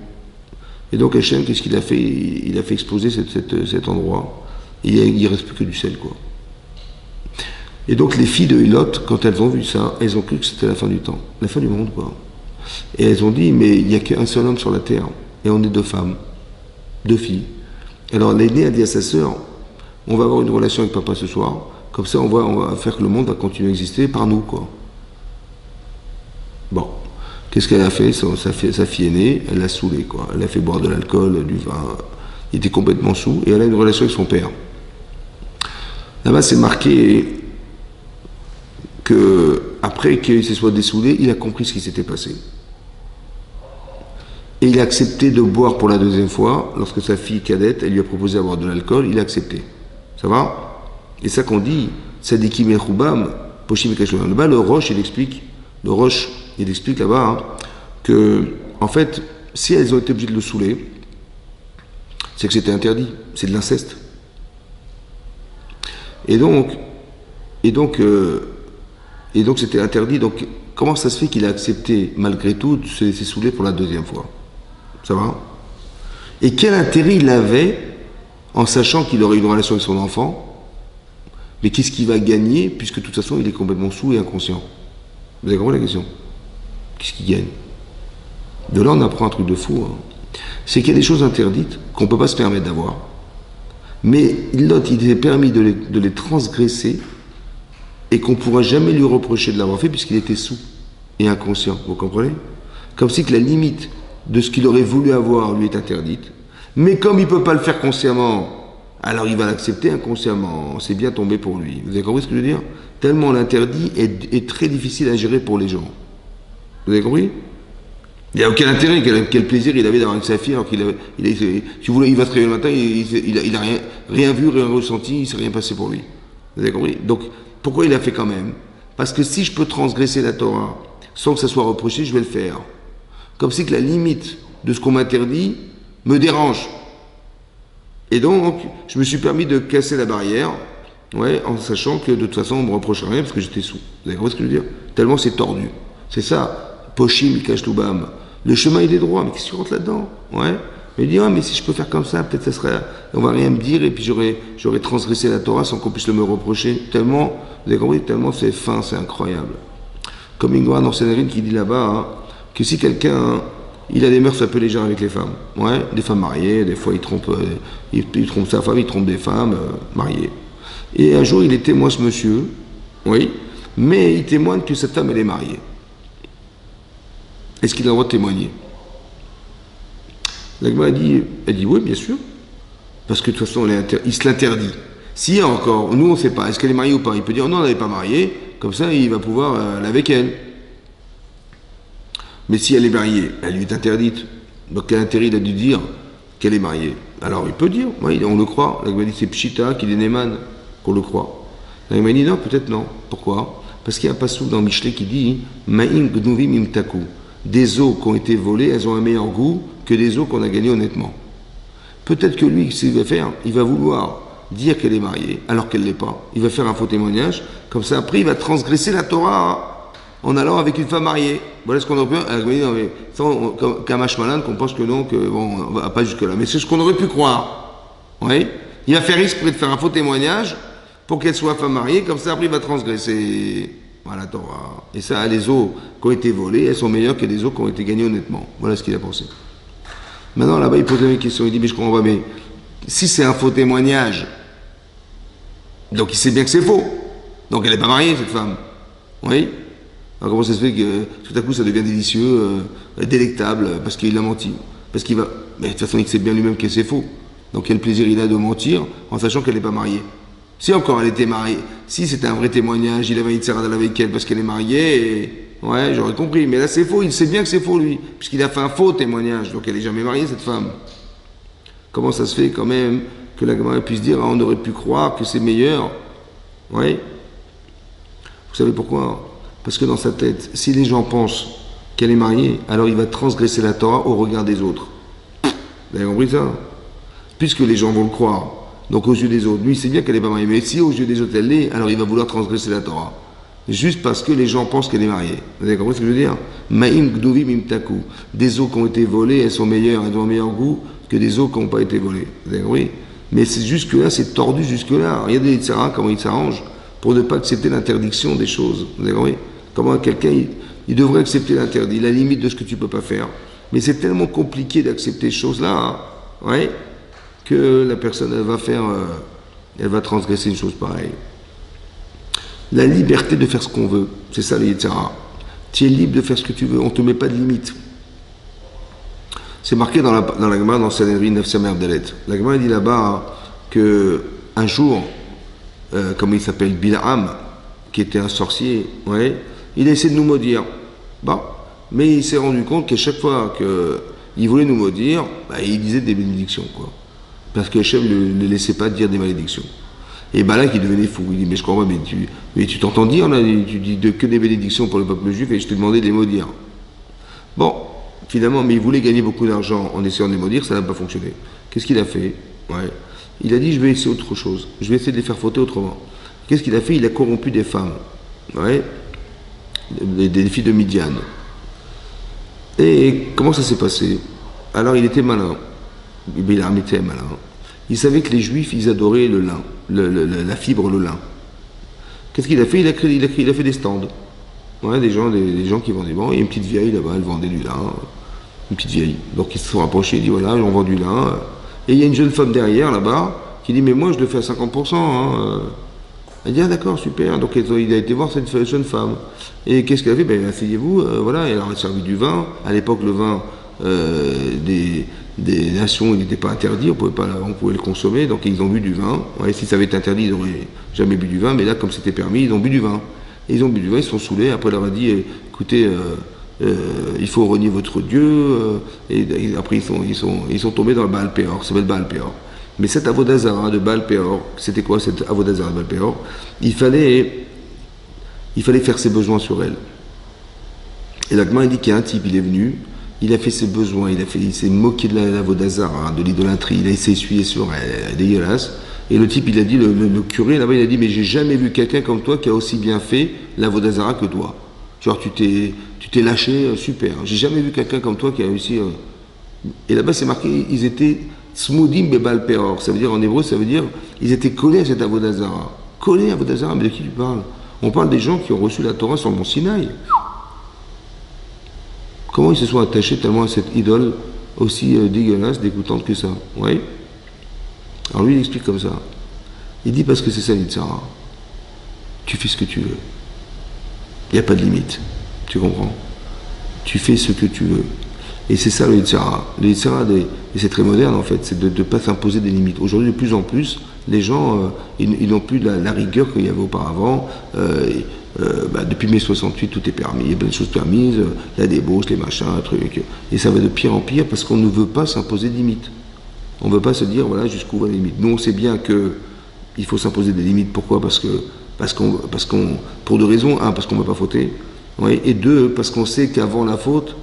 Speaker 1: Et donc Hachem, qu'est-ce qu'il a fait? Il a fait exploser cet endroit. Et il ne reste plus que du sel, quoi. Et donc les filles de Lot, quand elles ont vu ça, elles ont cru que c'était la fin du temps. La fin du monde, quoi. Et elles ont dit, mais il n'y a qu'un seul homme sur la terre. Et on est 2 femmes. 2 filles. Alors l'aînée a dit à sa sœur, on va avoir une relation avec papa ce soir. Comme ça, on va faire que le monde va continuer à exister par nous, quoi. Bon. Qu'est-ce qu'elle a fait? Sa fille aînée, elle l'a saoulé, quoi. Elle a fait boire de l'alcool, du vin. Il était complètement saoul et elle a une relation avec son père. Là-bas, c'est marqué que après qu'il se soit dessoulé, il a compris ce qui s'était passé. Et il a accepté de boire pour la 2e fois. Lorsque sa fille cadette, elle lui a proposé d'avoir de l'alcool, il a accepté. Ça va? Et ça qu'on dit, Sadikim et Choubam, Poshim et Kashouam. Là-bas, le Roche, il explique là-bas, hein, que, en fait, si elles ont été obligées de le saouler, c'est que c'était interdit, c'est de l'inceste. Et donc c'était interdit. Donc, comment ça se fait qu'il a accepté, malgré tout, de se laisser saouler pour la 2e fois? Ça va? Et quel intérêt il avait en sachant qu'il aurait une relation avec son enfant? Mais qu'est-ce qu'il va gagner, puisque de toute façon, il est complètement saoul et inconscient? Vous avez compris la question? Qu'est-ce qu'il gagne? De là, on apprend un truc de fou. Hein. C'est qu'il y a des choses interdites qu'on ne peut pas se permettre d'avoir. Mais l'autre, il est permis de les transgresser et qu'on ne pourra jamais lui reprocher de l'avoir fait puisqu'il était saoul et inconscient. Vous comprenez? Comme si que la limite de ce qu'il aurait voulu avoir lui est interdite. Mais comme il ne peut pas le faire consciemment, alors il va l'accepter inconsciemment. C'est bien tombé pour lui. Vous avez compris ce que je veux dire? Tellement l'interdit est très difficile à gérer pour les gens. Vous avez compris? Il n'y a aucun intérêt, quel plaisir il avait d'avoir avec sa fille alors si vous voulez, il va se réveiller le matin, il n'a rien vu, rien ressenti, il ne s'est rien passé pour lui. Vous avez compris? Donc, pourquoi il l'a fait quand même? Parce que si je peux transgresser la Torah sans que ça soit reproché, je vais le faire. Comme si que la limite de ce qu'on m'interdit me dérange. Et donc, je me suis permis de casser la barrière, ouais, en sachant que de toute façon, on ne me reproche rien parce que j'étais saoul. Vous avez compris ce que je veux dire? Tellement c'est tordu. C'est ça. Poshim, Kashtoubam. Le chemin, il est droit, mais qu'est-ce que tu rentres là-dedans? Ouais. Mais il dit, mais si je peux faire comme ça, peut-être ça serait. On va rien me dire, et puis j'aurais transgressé la Torah sans qu'on puisse le me reprocher. Tellement, vous avez compris, tellement c'est fin, c'est incroyable. Comme une dans Sanhedrin qui dit là-bas, hein, que si quelqu'un, il a des mœurs un peu légères avec les femmes, ouais, des femmes mariées, des fois il trompe sa femme, il trompe des femmes mariées. Et un jour, il est témoin, ce monsieur, oui, mais il témoigne que cette femme, elle est mariée. Est-ce qu'il a le droit de témoigner? La Gemara elle dit oui, bien sûr, parce que de toute façon, il se l'interdit. S'il y a encore, nous on ne sait pas, est-ce qu'elle est mariée ou pas? Il peut dire non, elle n'est pas mariée, comme ça il va pouvoir aller avec elle. Mais si elle est mariée, elle lui est interdite. Donc quel intérêt il a dû dire qu'elle est mariée? Alors il peut dire, oui, on le croit. La Gemara dit c'est Pshita, qu'il est Néman, qu'on le croit. La Gemara dit non, peut-être non. Pourquoi? Parce qu'il y a un passage dans Michelet qui dit Ma'im gnuvim imtaku. Des eaux qui ont été volées, elles ont un meilleur goût que des eaux qu'on a gagnées honnêtement. Peut-être que lui, ce qu'il va faire, il va vouloir dire qu'elle est mariée, alors qu'elle ne l'est pas. Il va faire un faux témoignage, comme ça après il va transgresser la Torah. en allant avec une femme mariée. Voilà ce qu'on aurait pu. Elle m'a dit, non, mais comme Kamash Malan, qu'on pense que non, que bon, on va pas jusque-là. Mais c'est ce qu'on aurait pu croire. Oui. Il va faire exprès de faire un faux témoignage pour qu'elle soit femme mariée, comme ça après il va transgresser. Voilà, Torah. Et ça, les eaux qui ont été volées, elles sont meilleures que les eaux qui ont été gagnées honnêtement. Voilà ce qu'il a pensé. Maintenant, là-bas, il pose une question. Il dit, mais je comprends pas, mais si c'est un faux témoignage, donc il sait bien que c'est faux. Donc elle n'est pas mariée, cette femme. Oui. Alors comment ça se fait que tout à coup ça devient délicieux, délectable, parce qu'il a menti. Parce qu'il va. Mais de toute façon, il sait bien lui-même que c'est faux. Donc quel plaisir il a de mentir en sachant qu'elle n'est pas mariée. Si encore elle était mariée, si c'était un vrai témoignage, il avait une séradale avec elle parce qu'elle est mariée, et... ouais, j'aurais compris. Mais là c'est faux, il sait bien que c'est faux lui, puisqu'il a fait un faux témoignage, donc elle n'est jamais mariée cette femme. Comment ça se fait quand même que la Gemara puisse dire, ah, on aurait pu croire que c'est meilleur? Oui. Vous savez pourquoi? Parce que dans sa tête, si les gens pensent qu'elle est mariée, alors il va transgresser la Torah au regard des autres. Vous avez compris ça? Puisque les gens vont le croire. Donc aux yeux des autres, lui il sait bien qu'elle n'est pas mariée, mais si aux yeux des autres elle l'est, alors il va vouloir transgresser la Torah. Juste parce que les gens pensent qu'elle est mariée. Vous avez compris ce que je veux dire? Ma'im gduvim imtaku. Des eaux qui ont été volées, elles sont meilleures, elles ont un meilleur goût que des eaux qui n'ont pas été volées. Vous avez compris? Mais c'est jusque-là, c'est tordu jusque-là. Regardez les Yitzhara, comment ils s'arrangent pour ne pas accepter l'interdiction des choses. Vous avez compris? Comment quelqu'un, il devrait accepter l'interdit, la limite de ce que tu ne peux pas faire. Mais c'est tellement compliqué d'accepter ces choses-là, hein, ouais, que la personne, elle va transgresser une chose pareille. La liberté de faire ce qu'on veut, c'est ça le Yitzhara. Tu es libre de faire ce que tu veux, on ne te met pas de limite. C'est marqué dans la Gemara, dans Sanhedrin 9 Abdalet. La Gemara dit là-bas qu'un jour, comme il s'appelle Bil'am, qui était un sorcier, ouais, il a essayé de nous maudire. Bon, mais il s'est rendu compte qu'à chaque fois qu'il voulait nous maudire, bah, il disait des bénédictions, quoi. Parce que Hachem ne laissait pas dire des malédictions. Et Balak, il devenait fou. Il dit, mais je crois pas, mais tu t'entends dire, là, tu dis que des bénédictions pour le peuple juif, et je t'ai demandé de les maudire. Bon, finalement, mais il voulait gagner beaucoup d'argent en essayant de les maudire, ça n'a pas fonctionné. Qu'est-ce qu'il a fait? Ouais. Il a dit, je vais essayer autre chose. Je vais essayer de les faire fauter autrement. Qu'est-ce qu'il a fait? Il a corrompu des femmes. Ouais. Des filles de Midian. Et comment ça s'est passé? Alors il était malin. Il était malin. Il savait que les Juifs, ils adoraient le lin, la fibre, le lin. Qu'est-ce qu'il a fait? Il a fait des stands. Ouais, des gens qui vendaient. Bon, il y a une petite vieille là-bas, elle vendait du lin. Une petite vieille. Donc ils se sont rapprochés, il dit voilà, on vend du lin. Et il y a une jeune femme derrière là-bas qui dit mais moi je le fais à 50%. Hein. Elle dit ah d'accord, super. Donc il a été voir cette jeune femme. Et qu'est-ce qu'elle a fait? Ben asseyez-vous, voilà, elle a servi du vin. À l'époque, le vin des nations, il n'était pas interdit, on pouvait le consommer, donc ils ont bu du vin. Ouais, si ça avait été interdit, ils n'auraient jamais bu du vin, mais là, comme c'était permis, ils ont bu du vin. Et ils ont bu du vin, ils se sont saoulés, après il leur a dit, écoutez, il faut renier votre Dieu, et après ils sont tombés dans le Baal Péor, ça s'appelle Baal Péor. Mais cette Avodazara de Baal Péor, c'était quoi cette Avodazara de Baal Péor? Il fallait faire ses besoins sur elle. Et l'Agma, il dit qu'il y a un type, il est venu, il a fait ses besoins, il s'est moqué de la Vodazara, de l'idolâtrie, il a essayé d'essuyer sur elle, dégueulasse. Et le type, il a dit, le curé là-bas, il a dit, mais j'ai jamais vu quelqu'un comme toi qui a aussi bien fait la Vodazara que toi. Genre, tu t'es lâché, super. J'ai jamais vu quelqu'un comme toi qui a réussi. Et là-bas, c'est marqué, ils étaient Smoudim Bebal Peor. Ça veut dire, en hébreu, ça veut dire, ils étaient collés à cette Avodazara. Collés à Avodazara, mais de qui tu parles? On parle des gens qui ont reçu la Torah sur le mont Sinaï. Comment ils se sont attachés tellement à cette idole aussi dégueulasse, dégoûtante que ça? Oui. Alors lui, il explique comme ça. Il dit parce que c'est ça l'Yitzhara. Tu fais ce que tu veux. Il n'y a pas de limite. Tu comprends? Tu fais ce que tu veux. Et c'est ça le Yitzhara. Le Yitzhara, et c'est très moderne en fait, c'est de ne pas s'imposer des limites. Aujourd'hui, de plus en plus, les gens, ils n'ont plus la rigueur qu'il y avait auparavant. Depuis mai 68, tout est permis, il y a plein de choses permises, la débauche, les machins, trucs. Et ça va de pire en pire parce qu'on ne veut pas s'imposer de limites. On ne veut pas se dire, voilà, jusqu'où va la limite. Nous, on sait bien qu'il faut s'imposer des limites. Pourquoi? Parce qu'on, pour deux raisons. Un, parce qu'on ne veut pas fauter. Oui, et deux, parce qu'on sait qu'avant la faute,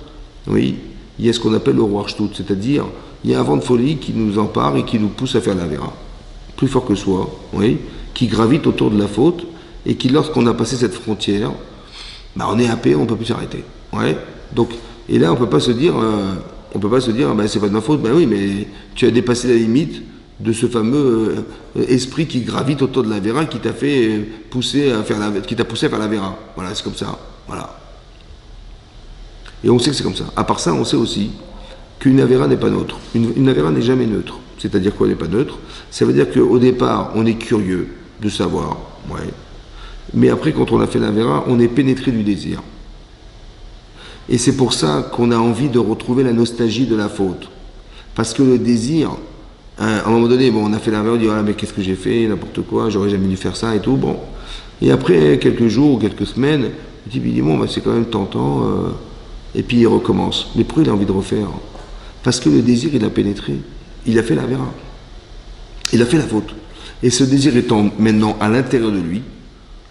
Speaker 1: oui, il y a ce qu'on appelle le roi Shtut, c'est-à-dire, il y a un vent de folie qui nous empare et qui nous pousse à faire la vera. Plus fort que soi, oui, qui gravite autour de la faute, et qui, lorsqu'on a passé cette frontière, bah, on est happé, on ne peut plus s'arrêter. Ouais. Donc, et là, on peut pas se dire, bah, c'est pas de ma faute. Ben oui, mais tu as dépassé la limite de ce fameux esprit qui gravite autour de la Vera, qui t'a fait pousser à faire qui t'a poussé à faire la Vera. Voilà, c'est comme ça. Voilà. Et on sait que c'est comme ça. À part ça, on sait aussi qu'une Avera n'est pas neutre. Une Avera n'est jamais neutre. C'est-à-dire quoi, elle n'est pas neutre? Ça veut dire qu'au départ, on est curieux de savoir. Ouais. Mais après, quand on a fait l'Avera, on est pénétré du désir. Et c'est pour ça qu'on a envie de retrouver la nostalgie de la faute. Parce que le désir, à un moment donné, bon, on a fait l'Avera, on dit, ah, mais qu'est-ce que j'ai fait, n'importe quoi, j'aurais jamais dû faire ça et tout. Bon. Et après quelques jours ou quelques semaines, le type il dit, bon, bah, c'est quand même tentant. Et puis il recommence. Mais pourquoi il a envie de refaire? Parce que le désir, il a pénétré. Il a fait l'Avera. Il a fait la faute. Et ce désir étant maintenant à l'intérieur de lui,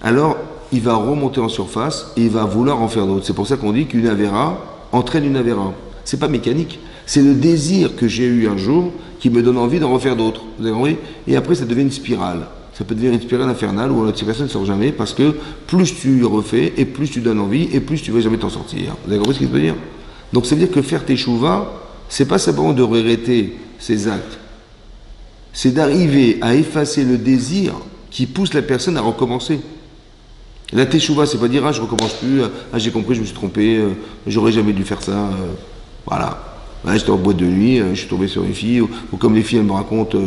Speaker 1: alors il va remonter en surface et il va vouloir en faire d'autres. C'est pour ça qu'on dit qu'une Avera entraîne une Avera. C'est pas mécanique. C'est le désir que j'ai eu un jour qui me donne envie d'en refaire d'autres. Vous avez compris? Et après, ça devient une spirale. Ça peut devenir une spirale infernale où l'autre personne ne sort jamais parce que plus tu refais et plus tu donnes envie et plus tu ne vas jamais t'en sortir. Vous avez compris ce qu'il veut dire? Donc ça veut dire que faire tes chouvas, c'est pas simplement de regretter ses actes. C'est d'arriver à effacer le désir qui pousse la personne à recommencer. La teshuva, c'est pas dire ah je recommence plus, ah j'ai compris, je me suis trompé, j'aurais jamais dû faire ça, voilà. Ouais, j'étais en boîte de nuit, je suis tombé sur une fille, ou comme les filles elles me racontent,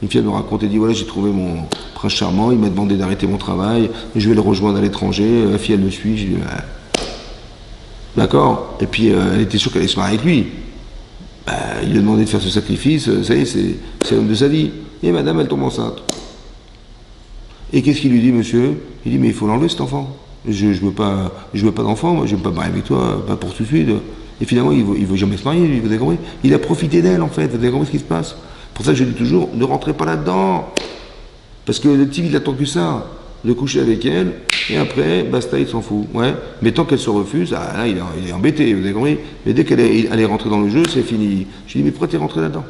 Speaker 1: une fille elle me raconte, elle dit voilà j'ai trouvé mon prince charmant, il m'a demandé d'arrêter mon travail, je vais le rejoindre à l'étranger, la fille elle le suit, je dis d'accord, et puis elle était sûre qu'elle allait se marier avec lui. Il lui a demandé de faire ce sacrifice, ça y est, c'est l'homme de sa vie. Et madame elle tombe enceinte. Et qu'est-ce qu'il lui dit, monsieur? Il dit, mais il faut l'enlever, cet enfant. Je veux pas d'enfant, moi, je veux pas me marier avec toi, pas pour tout de suite. Et finalement, il veut jamais se marier, lui, vous avez compris? Il a profité d'elle, en fait, vous avez compris ce qui se passe? Pour ça que je dis toujours, ne rentrez pas là-dedans. Parce que le type, il attend que ça, de coucher avec elle, et après, basta, il s'en fout. Ouais. Mais tant qu'elle se refuse, ah, là, il est embêté, vous avez compris? Mais dès qu'elle est rentrée dans le jeu, c'est fini. Je dis, mais pourquoi t'es rentré là-dedans?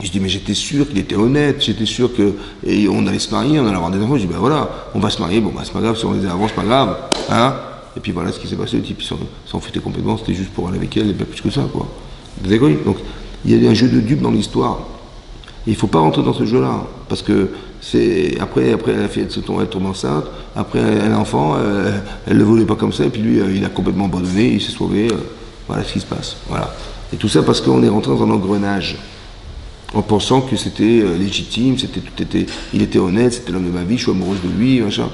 Speaker 1: Je dis, mais j'étais sûr qu'il était honnête, j'étais sûr qu'on allait se marier, on allait avoir des enfants. Je dis, ben voilà, on va se marier, bon, ben c'est pas grave, si on les a avant, c'est pas grave. Hein? Et puis voilà ce qui s'est passé, le type s'en foutait complètement, c'était juste pour aller avec elle, et pas plus que ça, quoi. Vous avez compris? Donc, il y a un jeu de dupes dans l'histoire. Et il ne faut pas rentrer dans ce jeu-là, parce que c'est après la fille elle tombe enceinte, après elle a un enfant, elle ne le voulait pas comme ça, et puis lui, il a complètement abandonné, il s'est sauvé, voilà ce qui se passe. Voilà. Et tout ça parce qu'on est rentré dans un engrenage. En pensant que c'était légitime, il était honnête, c'était l'homme de ma vie, je suis amoureuse de lui, machin.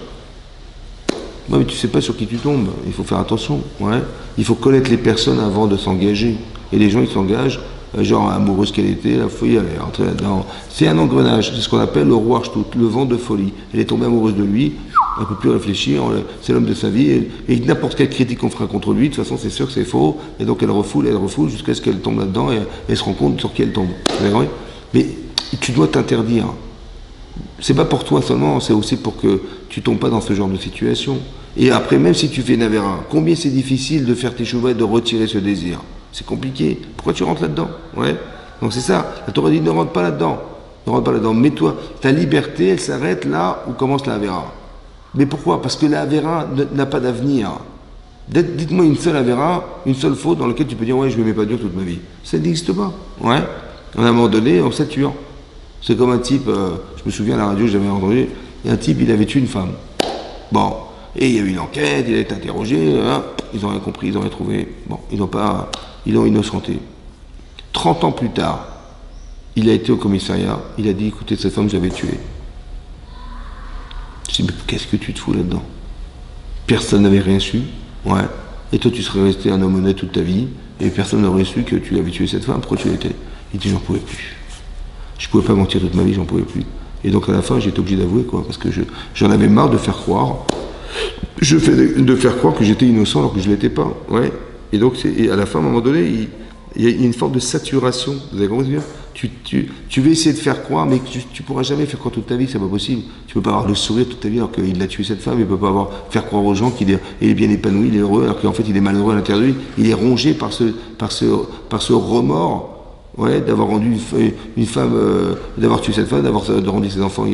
Speaker 1: Ouais, mais tu sais pas sur qui tu tombes, il faut faire attention. Ouais. Il faut connaître les personnes avant de s'engager. Et les gens, ils s'engagent, genre amoureuse qu'elle était, la folie, elle est rentrée là-dedans. C'est un engrenage, c'est ce qu'on appelle le roi Shtut, le vent de folie. Elle est tombée amoureuse de lui, elle ne peut plus réfléchir, c'est l'homme de sa vie, et n'importe quelle critique qu'on fera contre lui, de toute façon, c'est sûr que c'est faux, et donc elle refoule, jusqu'à ce qu'elle tombe là-dedans, et elle se rend compte sur qui elle tombe. Mais tu dois t'interdire. C'est pas pour toi seulement, c'est aussi pour que tu tombes pas dans ce genre de situation. Et après, même si tu fais Navera, combien c'est difficile de faire tes chouvas et de retirer ce désir? C'est compliqué. Pourquoi tu rentres là-dedans? Ouais. Donc c'est ça. La Torah dit ne rentre pas là-dedans. Ne rentre pas là-dedans. Mais toi, ta liberté, elle s'arrête là où commence la Avera. Mais pourquoi? Parce que la Avera n'a pas d'avenir. Dites-moi une seule Avera, une seule faute dans laquelle tu peux dire ouais, je ne m'aimais pas dur toute ma vie. Ça n'existe pas. Ouais. À un moment donné, on sature. C'est comme un type, je me souviens à la radio, j'avais entendu, un type, il avait tué une femme. Bon, et il y a eu une enquête, il a été interrogé, hein, ils ont rien compris, ils ont rien trouvé. Bon, ils l'ont innocenté. 30 ans plus tard, il a été au commissariat, il a dit, écoutez, cette femme, je l'avais tuée. Je dis, mais qu'est-ce que tu te fous là-dedans? Personne n'avait rien su, ouais. Et toi, tu serais resté un homme honnête toute ta vie, et personne n'aurait su que tu avais tué cette femme, pourquoi tu l'étais? Il dit, j'en pouvais plus. Je pouvais pas mentir toute ma vie, j'en pouvais plus. Et donc à la fin, j'étais obligé d'avouer, quoi, parce que j'en avais marre de faire croire. De faire croire que j'étais innocent alors que je l'étais pas. Ouais. Et donc, à la fin, à un moment donné, il y a une forme de saturation. Vous avez compris? Tu veux essayer de faire croire, mais tu pourras jamais faire croire toute ta vie, c'est pas possible. Tu peux pas avoir le sourire toute ta vie alors qu'il a tué cette femme, il peut pas faire croire aux gens qu'il est bien épanoui, il est heureux, alors qu'en fait il est malheureux à l'intérieur de lui. Il est rongé par ce remords. Ouais, d'avoir rendu une femme, d'avoir tué cette femme, de rendu ses enfants,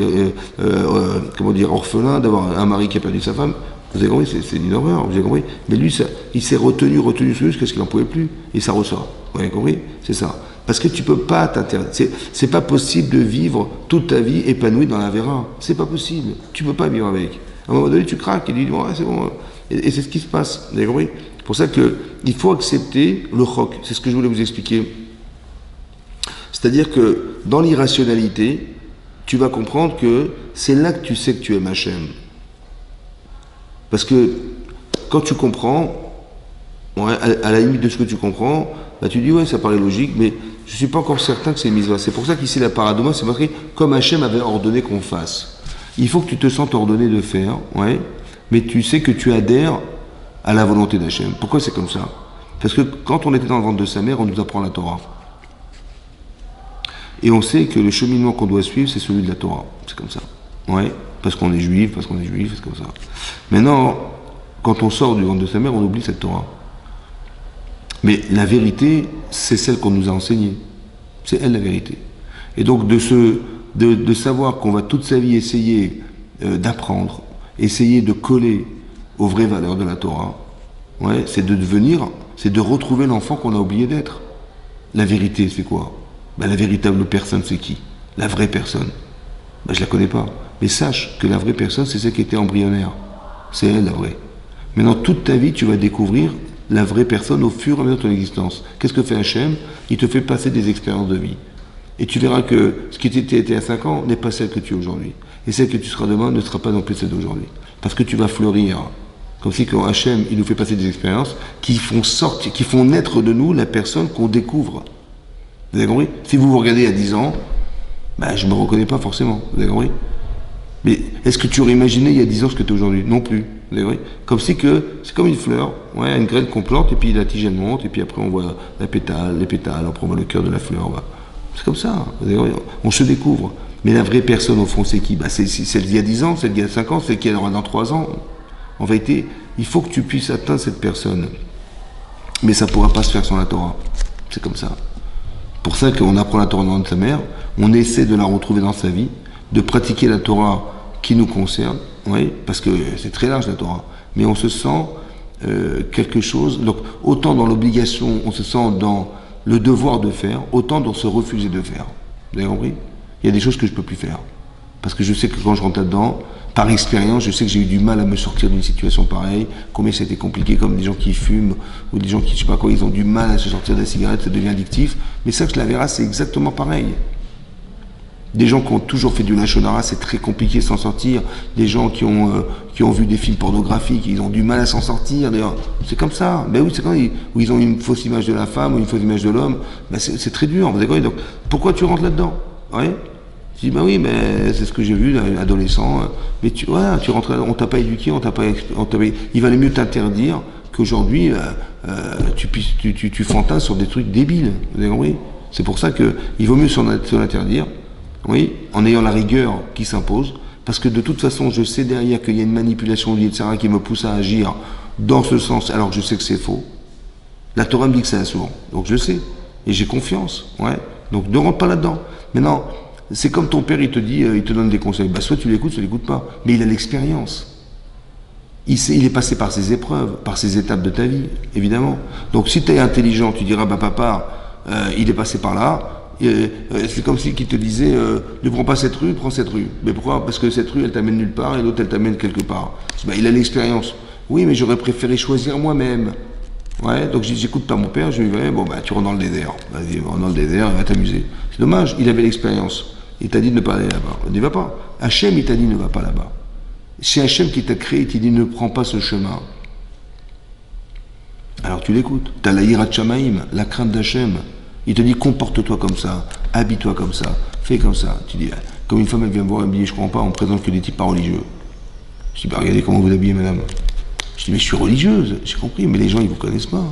Speaker 1: comment dire, orphelins, d'avoir un mari qui a perdu sa femme. Vous avez compris, c'est une horreur, vous avez compris. Mais lui, il s'est retenu sur lui jusqu'à ce qu'il n'en pouvait plus. Et ça ressort. Vous avez compris? C'est ça. Parce que tu peux pas t'interdire. C'est pas possible de vivre toute ta vie épanouie dans la vera. C'est pas possible. Tu peux pas vivre avec. À un moment donné, tu craques et tu dis, ouais, c'est bon. Et c'est ce qui se passe. Vous avez compris? C'est pour ça qu'il faut accepter le choc. C'est ce que je voulais vous expliquer. C'est-à-dire que dans l'irrationalité, tu vas comprendre que c'est là que tu sais que tu aimes Hachem. Parce que quand tu comprends, ouais, à la limite de ce que tu comprends, bah tu dis ouais, ça paraît logique, mais je ne suis pas encore certain que c'est mitzvah. C'est pour ça qu'ici la paradoma, c'est marqué comme Hachem avait ordonné qu'on fasse. Il faut que tu te sentes ordonné de faire, ouais, mais tu sais que tu adhères à la volonté d'Hachem. Pourquoi c'est comme ça? Parce que quand on était dans le ventre de sa mère, on nous apprend la Torah. Et on sait que le cheminement qu'on doit suivre, c'est celui de la Torah. C'est comme ça. Ouais, parce qu'on est juif, c'est comme ça. Maintenant, quand on sort du ventre de sa mère, on oublie cette Torah. Mais la vérité, c'est celle qu'on nous a enseignée. C'est elle la vérité. Et donc de savoir qu'on va toute sa vie essayer d'apprendre, essayer de coller aux vraies valeurs de la Torah, ouais, c'est de retrouver l'enfant qu'on a oublié d'être. La vérité, c'est quoi? Ben, la véritable personne, c'est qui? La vraie personne. Ben, je la connais pas. Mais sache que la vraie personne, c'est celle qui était embryonnaire. C'est elle, la vraie. Maintenant, toute ta vie, tu vas découvrir la vraie personne au fur et à mesure de ton existence. Qu'est-ce que fait Hachem? Il te fait passer des expériences de vie. Et tu verras que ce qui était à 5 ans n'est pas celle que tu es aujourd'hui. Et celle que tu seras demain ne sera pas non plus celle d'aujourd'hui. Parce que tu vas fleurir. Comme si quand Hachem, il nous fait passer des expériences qui font naître de nous la personne qu'on découvre. Vous avez compris? Si vous vous regardez à 10 ans, ben, je ne me reconnais pas forcément. Vous avez compris? Mais est-ce que tu aurais imaginé il y a 10 ans ce que tu es aujourd'hui? Non plus. Vous avez compris? Comme si que c'est comme une fleur, ouais, une graine qu'on plante, et puis la tige elle monte, et puis après on voit les pétales, on prend le cœur de la fleur. Bah. C'est comme ça. Vous avez compris? On se découvre. Mais la vraie personne au fond c'est qui? Bah, c'est celle d'il y a 10 ans, celle d'il y a 5 ans, celle qui aura dans 3 ans. En vérité, il faut que tu puisses atteindre cette personne. Mais ça ne pourra pas se faire sans la Torah. C'est comme ça. C'est pour ça qu'on apprend la Torah dans sa mère, on essaie de la retrouver dans sa vie, de pratiquer la Torah qui nous concerne, oui, parce que c'est très large la Torah, mais on se sent quelque chose, donc autant dans l'obligation, on se sent dans le devoir de faire, autant dans se refuser de faire. Vous avez compris? Il y a des choses que je ne peux plus faire. Parce que je sais que quand je rentre là-dedans, par expérience, je sais que j'ai eu du mal à me sortir d'une situation pareille, combien c'était compliqué, comme des gens qui fument, ou des gens qui, je sais pas quoi, ils ont du mal à se sortir de la cigarette, ça devient addictif. Mais ça, je la verrai, c'est exactement pareil. Des gens qui ont toujours fait du lachonara, c'est très compliqué de s'en sortir. Des gens qui ont vu des films pornographiques, ils ont du mal à s'en sortir. D'ailleurs, c'est comme ça. Ben oui, c'est quand où ils ont une fausse image de la femme ou une fausse image de l'homme. Ben c'est très dur. Vous avez compris? Donc, pourquoi tu rentres là-dedans? Ouais. Je dis, ben oui, mais c'est ce que j'ai vu, adolescent. Mais tu rentres là, on t'a pas éduqué, il valait mieux t'interdire qu'aujourd'hui, tu fantasmes sur des trucs débiles. Vous avez compris? C'est pour ça qu'il vaut mieux s'en interdire, oui, en ayant la rigueur qui s'impose, parce que de toute façon, je sais derrière qu'il y a une manipulation du Yetzirah qui me pousse à agir dans ce sens, alors que je sais que c'est faux. La Torah me dit que c'est assourd, donc je sais, et j'ai confiance, ouais. Donc ne rentre pas là-dedans. Maintenant, c'est comme ton père, il te dit, il te donne des conseils. Bah, soit tu l'écoutes, soit tu l'écoutes pas. Mais il a l'expérience. Il est passé par ses épreuves, par ses étapes de ta vie, évidemment. Donc si tu es intelligent, tu diras, bah papa, il est passé par là. C'est comme si il te disait, ne prends pas cette rue, prends cette rue. Mais pourquoi? Parce que cette rue, elle t'amène nulle part et l'autre, elle t'amène quelque part. Bah, il a l'expérience. Oui, mais j'aurais préféré choisir moi-même. Ouais, donc j'écoute pas mon père, je lui dis, bon, bah tu rentres dans le désert. Vas-y, rentre dans le désert, va t'amuser. C'est dommage, il avait l'expérience. Il t'a dit de ne pas aller là-bas. On n'y va pas. Hachem, il t'a dit ne va pas là-bas. C'est Hachem qui t'a créé, il t'a dit ne prends pas ce chemin. Alors tu l'écoutes. T'as la hirat shamaim, la crainte d'Hachem. Il te dit comporte-toi comme ça, habille-toi comme ça, fais comme ça. Tu dis, comme une femme elle vient me voir, elle me dit je comprends pas, on me présente que des types pas religieux. Je dis bah regardez comment vous habillez madame. Je dis mais je suis religieuse, j'ai compris, mais les gens ils vous connaissent pas.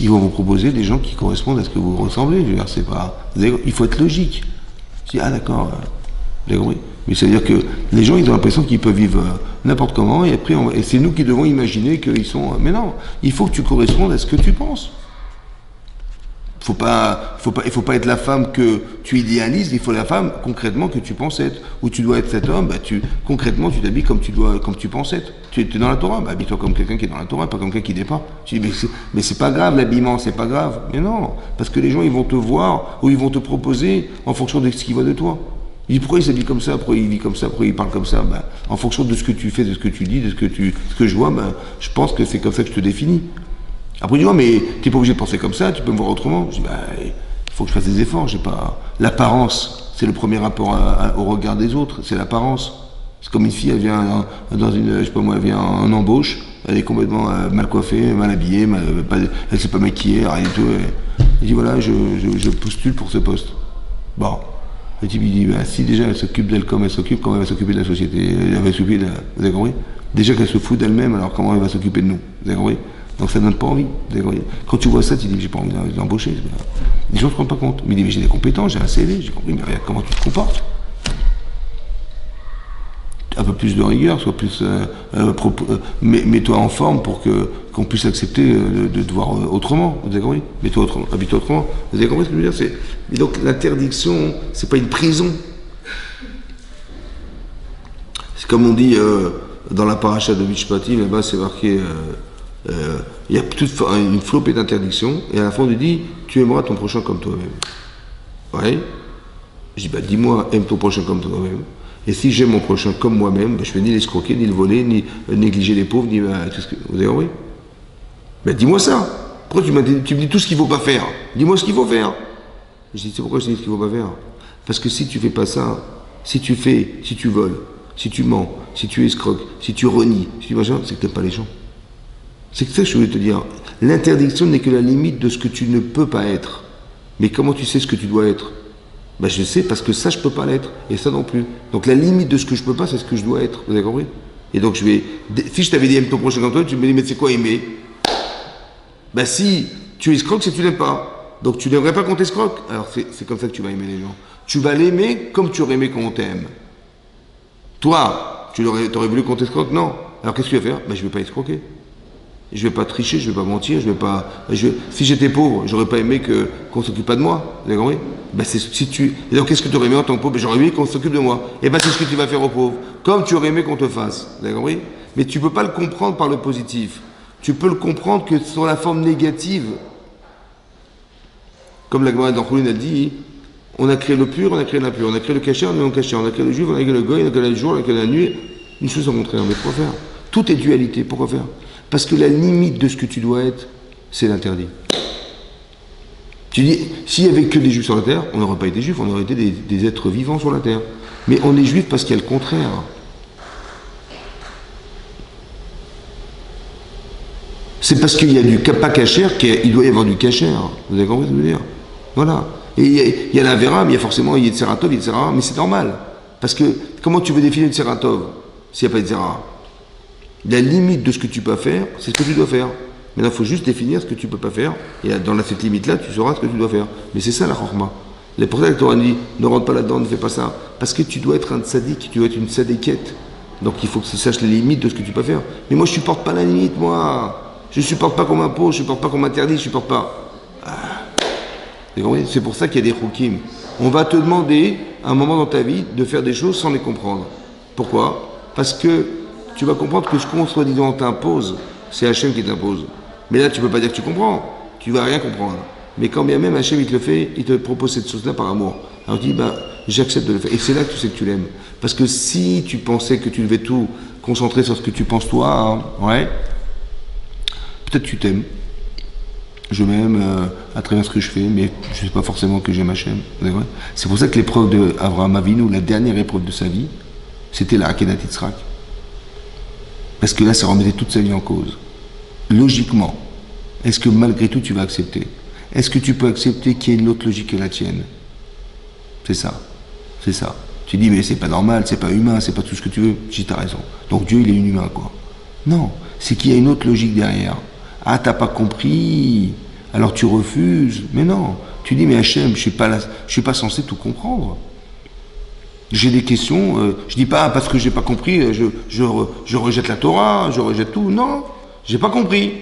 Speaker 1: Ils vont vous proposer des gens qui correspondent à ce que vous ressemblez. Je veux dire, c'est pas. Il faut être logique. Je dis ah d'accord, vous avez compris. Mais c'est-à-dire que les gens ils ont l'impression qu'ils peuvent vivre n'importe comment et après et c'est nous qui devons imaginer qu'ils sont. Mais non, il faut que tu correspondes à ce que tu penses. Il faut pas être la femme que tu idéalises, il faut la femme concrètement que tu penses être. Ou tu dois être cet homme, concrètement tu t'habilles comme tu penses être. Tu es dans la Torah, habille-toi comme quelqu'un qui est dans la Torah, pas comme quelqu'un qui n'est pas. Tu dis, mais c'est pas grave l'habillement, c'est pas grave. Mais non, parce que les gens ils vont te voir ou ils vont te proposer en fonction de ce qu'ils voient de toi. Il dit pourquoi il s'habille comme ça, pourquoi il vit comme ça, pourquoi il parle comme ça. En fonction de ce que tu fais, de ce que tu dis, de ce que je vois, je pense que c'est comme ça que je te définis. Après, il dit, mais tu n'es pas obligé de penser comme ça, tu peux me voir autrement. Je dis, il faut que je fasse des efforts, j'ai pas. L'apparence, c'est le premier rapport au regard des autres, c'est l'apparence. C'est comme une fille, elle vient dans une, je sais pas moi, elle vient en embauche, elle est complètement mal coiffée, mal habillée, elle s'est pas maquillée, rien du tout. Il dit, voilà, je postule pour ce poste. Bon. Le type, il dit, si déjà elle s'occupe d'elle comme elle s'occupe, comment elle va s'occuper de la société? Elle va s'occuper de vous avez compris? Déjà qu'elle se fout d'elle-même, alors comment elle va s'occuper de nous? Vous avez compris? Donc ça ne donne pas envie. Quand tu vois ça, tu dis, j'ai pas envie d'embaucher. Les gens ne se rendent pas compte. Mais il dit, mais j'ai des compétences, j'ai un CV, j'ai compris, mais regarde comment tu te comportes. Un peu plus de rigueur, sois plus. Mets-toi en forme pour qu'on puisse accepter de te voir autrement. Vous avez compris? Mets-toi autrement, habille-toi autrement. Vous avez compris ce que je veux dire? Et donc l'interdiction, c'est pas une prison. C'est comme on dit dans la paracha de Mishpatim, là-bas c'est marqué. Il y a une flopée d'interdictions, et à la fin on lui dit, tu aimeras ton prochain comme toi-même. Ouais. Je dis, dis-moi, aime ton prochain comme toi-même. Et si j'aime mon prochain comme moi-même, je ne vais ni l'escroquer, ni le voler, ni négliger les pauvres, ni tout ce que. Vous avez compris? Dis-moi ça. Pourquoi tu me dis tout ce qu'il ne faut pas faire? Dis-moi ce qu'il faut faire. Je dis, c'est pourquoi je dis ce qu'il ne faut pas faire? Parce que si tu ne fais pas ça, si tu voles, si tu mens, si tu escroques, si tu renies, si tu machin, c'est que tu n'aimes pas les gens. C'est ça que je voulais te dire. L'interdiction n'est que la limite de ce que tu ne peux pas être. Mais comment tu sais ce que tu dois être? Je sais parce que ça je peux pas l'être et ça non plus. Donc la limite de ce que je peux pas, c'est ce que je dois être. Vous avez compris? Et donc si je t'avais dit aime ton prochain comme toi, tu me dis mais c'est quoi aimer? Si tu escroques, c'est que tu l'aimes pas. Donc tu n'aimerais pas qu'on t'escroque. Alors c'est comme ça que tu vas aimer les gens. Tu vas l'aimer comme tu aurais aimé qu'on t'aime. Toi, t'aurais voulu qu'on t'escroque? Non. Alors qu'est-ce que tu vas faire? Je vais pas escroquer. Je vais pas tricher, je vais pas mentir, si j'étais pauvre, j'aurais pas aimé qu'on s'occupe pas de moi. Vous avez compris? Et donc qu'est-ce que tu aurais aimé en tant que pauvre? J'aurais aimé qu'on s'occupe de moi. Et c'est ce que tu vas faire aux pauvres. Comme tu aurais aimé qu'on te fasse. Vous avez compris? Mais tu peux pas le comprendre par le positif. Tu peux le comprendre que sur la forme négative. Comme la Gemara d'Anchoulin elle dit, on a créé le pur, on a créé l'impur. On a créé le caché, on a créé le caché. On a créé le juif, on a créé le goy, on a créé le jour, on a créé la nuit. Une chose au contraire. Mais pourquoi faire? Tout est dualité. Pourquoi faire? Parce que la limite de ce que tu dois être, c'est l'interdit. Tu dis, s'il n'y avait que des juifs sur la terre, on n'aurait pas été juifs, on aurait été des êtres vivants sur la terre. Mais on est juif parce qu'il y a le contraire. C'est parce qu'il y a du pas cachère qu'il doit y avoir du cachère. Vous avez compris ce que je veux dire? Voilà. Et il y a l'Avera, mais il y a forcément Yetzeratov, Yetzerara, mais c'est normal. Parce que comment tu veux définir Yetzeratov s'il n'y a pas Yetzerara? La limite de ce que tu peux faire, c'est ce que tu dois faire. Maintenant, il faut juste définir ce que tu ne peux pas faire. Et dans cette limite-là, tu sauras ce que tu dois faire. Mais c'est ça la chorma. C'est pour ça que la Torah dit, ne rentre pas là-dedans, ne fais pas ça. Parce que tu dois être un tzaddik, tu dois être une tzadikette. Donc il faut que tu saches les limites de ce que tu peux faire. Mais moi, je ne supporte pas la limite, moi. Je ne supporte pas qu'on m'impose, je ne supporte pas qu'on m'interdit, je ne supporte pas. C'est pour ça qu'il y a des chukim. On va te demander, à un moment dans ta vie, de faire des choses sans les comprendre. Pourquoi? Parce que tu vas comprendre que ce qu'on soi-disant t'impose, c'est Hachem qui t'impose. Mais là, tu ne peux pas dire que tu comprends. Tu ne vas rien comprendre. Mais quand bien même Hachem, il te le fait, il te propose cette chose-là par amour. Alors tu dis, j'accepte de le faire. Et c'est là que tu sais que tu l'aimes. Parce que si tu pensais que tu devais tout concentrer sur ce que tu penses toi, peut-être tu t'aimes. Je m'aime à travers ce que je fais, mais je ne sais pas forcément que j'aime Hachem. C'est pour ça que l'épreuve d'Avraham Avinu, la dernière épreuve de sa vie, c'était la Akedat Yitzhak. Parce que là, ça remettait toute sa vie en cause. Logiquement, est-ce que malgré tout, tu vas accepter? Est-ce que tu peux accepter qu'il y ait une autre logique que la tienne? C'est ça. C'est ça. Tu dis, mais c'est pas normal, c'est pas humain, c'est pas tout ce que tu veux. Je dis, t'as raison. Donc Dieu, il est inhumain, quoi. Non, c'est qu'il y a une autre logique derrière. Ah, t'as pas compris, alors tu refuses. Mais non, tu dis, mais Hachem, je suis pas censé tout comprendre. J'ai des questions, je dis pas parce que j'ai pas compris, je rejette la Torah, je rejette tout. Non, j'ai pas compris.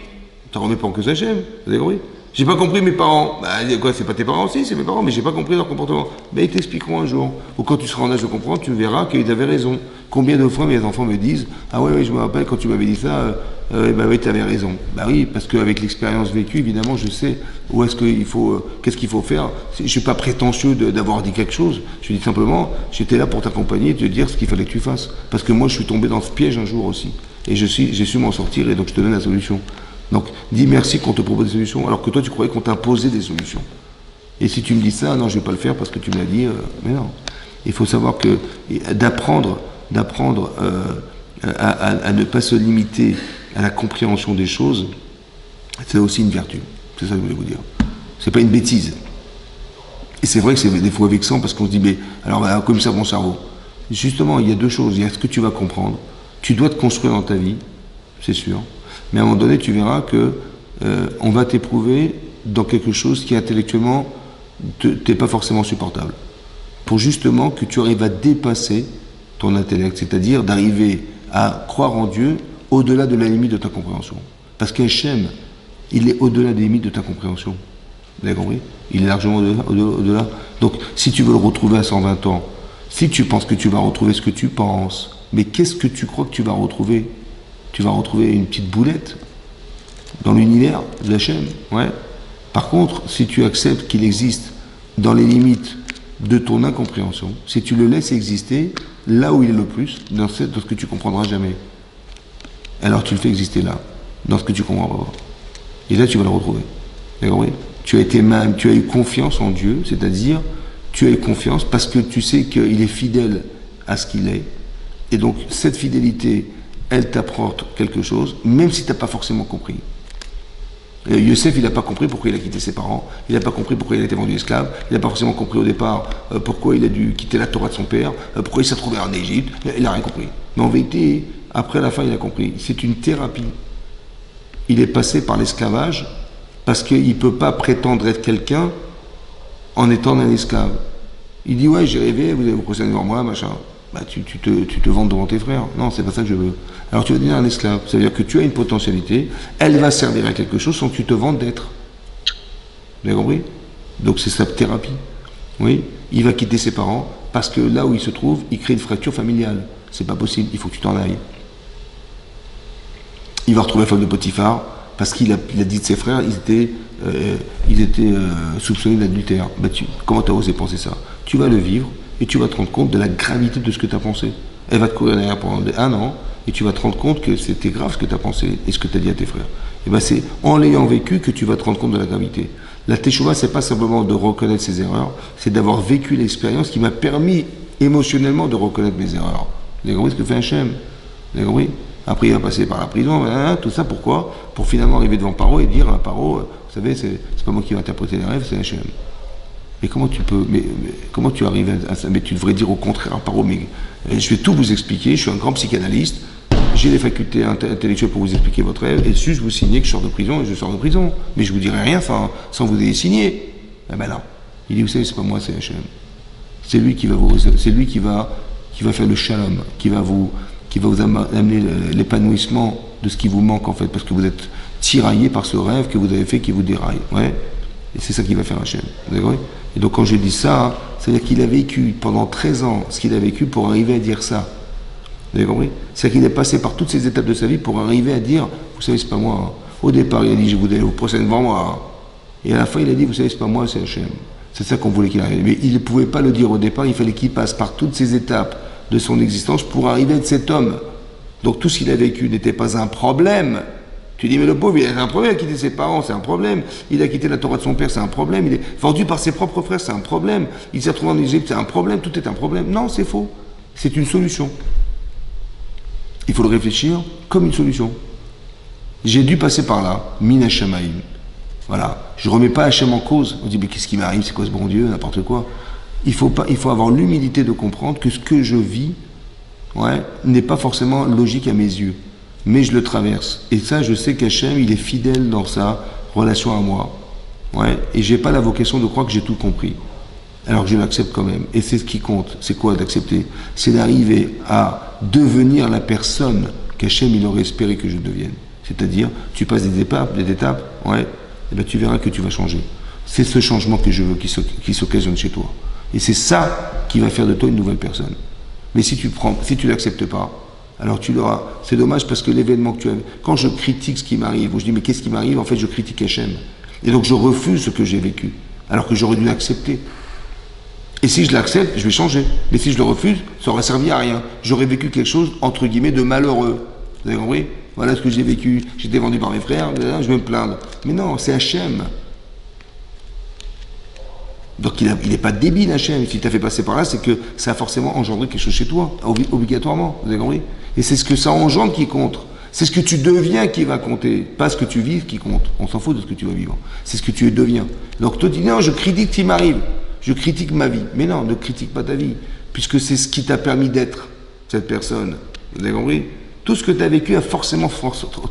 Speaker 1: Tu remets pas en cause Hachem, vous avez compris? J'ai pas compris mes parents. Bah, quoi, c'est pas tes parents aussi, c'est mes parents, mais j'ai pas compris leur comportement. Ben, ils t'expliqueront un jour. Ou quand tu seras en âge de comprendre, tu verras qu'ils avaient raison. Combien de fois mes enfants me disent, ah ouais, ouais, je me rappelle quand tu m'avais dit ça, bah oui, tu avais raison. Bah oui, parce qu'avec l'expérience vécue, évidemment, je sais où est-ce qu'il faut, qu'est-ce qu'il faut faire. Je suis pas prétentieux d'avoir dit quelque chose. Je dis simplement, j'étais là pour t'accompagner et te dire ce qu'il fallait que tu fasses. Parce que moi, je suis tombé dans ce piège un jour aussi. Et j'ai su m'en sortir et donc je te donne la solution. Donc, dis merci qu'on te propose des solutions, alors que toi, tu croyais qu'on t'imposait des solutions. Et si tu me dis ça, non, je ne vais pas le faire parce que tu me l'as dit, mais non. Il faut savoir que d'apprendre à ne pas se limiter à la compréhension des choses, c'est aussi une vertu. C'est ça que je voulais vous dire. C'est pas une bêtise. Et c'est vrai que c'est des fois vexant parce qu'on se dit, mais alors, bah, comme ça, mon cerveau. Justement, il y a deux choses. Il y a ce que tu vas comprendre. Tu dois te construire dans ta vie, c'est sûr. Mais à un moment donné, tu verras que on va t'éprouver dans quelque chose qui intellectuellement t'est pas forcément supportable. Pour justement que tu arrives à dépasser ton intellect, c'est-à-dire d'arriver à croire en Dieu au-delà de la limite de ta compréhension. Parce qu'Hachem, il est au-delà des limites de ta compréhension. Vous avez compris? Il est largement au-delà. Donc, si tu veux le retrouver à 120 ans, si tu penses que tu vas retrouver ce que tu penses, mais qu'est-ce que tu crois que tu vas retrouver? Tu vas retrouver une petite boulette dans l'univers de Hachem, ouais. Par contre, si tu acceptes qu'il existe dans les limites de ton incompréhension, si tu le laisses exister là où il est le plus, dans ce que tu comprendras jamais, alors tu le fais exister là, dans ce que tu comprends pas. Et là, tu vas le retrouver. D'accord? Tu as eu confiance en Dieu, c'est-à-dire, tu as eu confiance parce que tu sais qu'il est fidèle à ce qu'il est. Et donc, cette fidélité, elle t'apporte quelque chose, même si tu n'as pas forcément compris. Youssef, il n'a pas compris pourquoi il a quitté ses parents, il n'a pas compris pourquoi il a été vendu esclave, il n'a pas forcément compris au départ pourquoi il a dû quitter la Torah de son père, pourquoi il s'est trouvé en Égypte, il n'a rien compris. Mais en vérité, après la fin, il a compris. C'est une thérapie. Il est passé par l'esclavage parce qu'il ne peut pas prétendre être quelqu'un en étant un esclave. Il dit, ouais, j'ai rêvé, vous allez vous procéder devant moi, machin. Bah, tu te vends devant tes frères. Non, c'est pas ça que je veux. Alors tu vas devenir un esclave. Ça veut dire que tu as une potentialité, elle va servir à quelque chose sans que tu te vantes d'être. Vous avez compris? Donc c'est sa thérapie. Oui, il va quitter ses parents parce que là où il se trouve, il crée une fracture familiale. C'est pas possible, il faut que tu t'en ailles. Il va retrouver la femme de Potiphar parce qu'il a dit de ses frères, ils étaient soupçonnés d'adultère. Bah, comment tu as osé penser ça? Tu vas le vivre et tu vas te rendre compte de la gravité de ce que tu as pensé. Elle va te courir derrière pendant 1 an et tu vas te rendre compte que c'était grave ce que tu as pensé et ce que tu as dit à tes frères. Et ben c'est en l'ayant vécu que tu vas te rendre compte de la gravité. La teshuva, c'est pas simplement de reconnaître ses erreurs, c'est d'avoir vécu l'expérience qui m'a permis émotionnellement de reconnaître mes erreurs. Vous avez compris ce que fait Hachem? Vous avez compris? Après, il va passer par la prison, tout ça, pourquoi? Pour finalement arriver devant Paro et dire à Paro, vous savez, c'est pas moi qui vais interpréter les rêves, c'est Hachem. Mais comment tu peux, comment tu arrives à ça? Mais tu devrais dire au contraire à Paro, mais je vais tout vous expliquer, je suis un grand psychanalyste, j'ai les facultés intellectuelles pour vous expliquer votre rêve, et juste vous signer que je sors de prison, et je sors de prison. Mais je vous dirai rien sans vous ayez signé. Eh ben non. Il dit, vous savez, c'est pas moi, c'est Hachem. C'est lui qui va faire le shalom, qui va vous amener l'épanouissement de ce qui vous manque en fait, parce que vous êtes tiraillé par ce rêve que vous avez fait qui vous déraille. Ouais. Et c'est ça qui va faire Hachem. Vous avez compris? Et donc quand je dis ça, c'est-à-dire qu'il a vécu pendant 13 ans ce qu'il a vécu pour arriver à dire ça. Vous avez compris? C'est-à-dire qu'il est passé par toutes ces étapes de sa vie pour arriver à dire, vous savez, c'est pas moi. Hein. Au départ, il a dit, je vous allez vous procéder devant moi. Hein. Et à la fin, il a dit, vous savez, c'est pas moi, c'est Hachem. C'est ça qu'on voulait qu'il arrive. Mais il ne pouvait pas le dire au départ, il fallait qu'il passe par toutes ces étapes de son existence pour arriver à être cet homme. Donc tout ce qu'il a vécu n'était pas un problème. Tu dis, mais le pauvre, il a un problème, il a quitté ses parents, c'est un problème. Il a quitté la Torah de son père, c'est un problème. Il est vendu par ses propres frères, c'est un problème. Il s'est retrouvé en Égypte, c'est un problème, tout est un problème. Non, c'est faux. C'est une solution. Il faut le réfléchir comme une solution. J'ai dû passer par là, Min Hashamaim. Voilà. Je ne remets pas Hachem en cause. On dit, mais qu'est-ce qui m'arrive, c'est quoi ce bon Dieu, n'importe quoi. Il faut avoir l'humilité de comprendre que ce que je vis, n'est pas forcément logique à mes yeux. Mais je le traverse. Et ça, je sais qu'Hachem, il est fidèle dans sa relation à moi. Et j'ai pas la vocation de croire que j'ai tout compris. Alors que je l'accepte quand même. Et c'est ce qui compte. C'est quoi d'accepter? C'est d'arriver à devenir la personne qu'Hachem, il aurait espéré que je devienne. C'est-à-dire, tu passes des étapes, eh ben, tu verras que tu vas changer. C'est ce changement que je veux qui s'occasionne chez toi. Et c'est ça qui va faire de toi une nouvelle personne. Mais si tu l'acceptes pas, alors tu l'auras. C'est dommage parce que l'événement que tu as... Quand je critique ce qui m'arrive, ou je dis mais qu'est-ce qui m'arrive, en fait je critique Hachem. Et donc je refuse ce que j'ai vécu, alors que j'aurais dû l'accepter. Et si je l'accepte, je vais changer. Mais si je le refuse, ça aurait servi à rien. J'aurais vécu quelque chose, entre guillemets, de malheureux. Vous avez compris? Voilà ce que j'ai vécu. J'étais vendu par mes frères, je vais me plaindre. Mais non, c'est Hachem. Donc il n'est pas débile, Hachem. Si tu as fait passer par là, c'est que ça a forcément engendré quelque chose chez toi, obligatoirement. Vous avez compris? Et c'est ce que ça engendre qui compte. C'est ce que tu deviens qui va compter, pas ce que tu vives qui compte. On s'en fout de ce que tu vas vivre. C'est ce que tu deviens. Donc toi, tu dis non, je critique ce qui m'arrive. Je critique ma vie. Mais non, ne critique pas ta vie. Puisque c'est ce qui t'a permis d'être cette personne. Vous avez compris? Tout ce que tu as vécu a forcément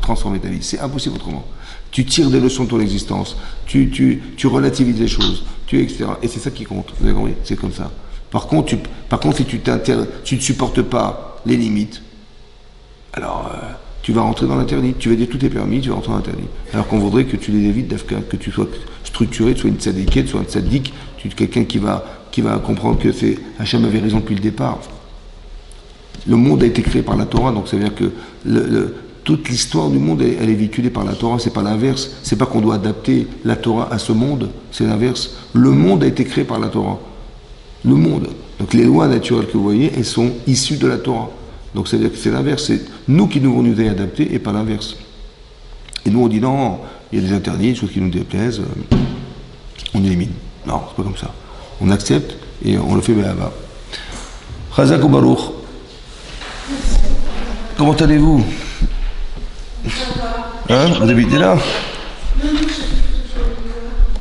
Speaker 1: transformé ta vie. C'est impossible autrement. Tu tires des leçons de ton existence. Tu relativises les choses. Etc. Et c'est ça qui compte. Vous avez compris? C'est comme ça. Par contre, si tu ne supportes pas les limites, alors tu vas rentrer dans l'interdit. Tu vas dire tout est permis, tu vas rentrer dans l'interdit. Alors qu'on voudrait que tu les évites, que tu sois structuré, tu sois une tzadikette, soit un tzaddik, tu es quelqu'un qui va comprendre que Hachem avait raison depuis le départ. Le monde a été créé par la Torah, donc ça veut dire que toute l'histoire du monde, elle est véhiculée par la Torah, c'est pas l'inverse. C'est pas qu'on doit adapter la Torah à ce monde, c'est l'inverse. Le monde a été créé par la Torah. Le monde. Donc les lois naturelles que vous voyez, elles sont issues de la Torah. Donc ça veut dire que c'est l'inverse. C'est nous qui devons nous y adapter et pas l'inverse. Et nous on dit non, il y a des interdits, des choses qui nous déplaisent, on élimine. Non, c'est pas comme ça. On accepte et on le fait là-bas. Chazak ou Baruch. Comment allez-vous? Hein? Vous habitez là?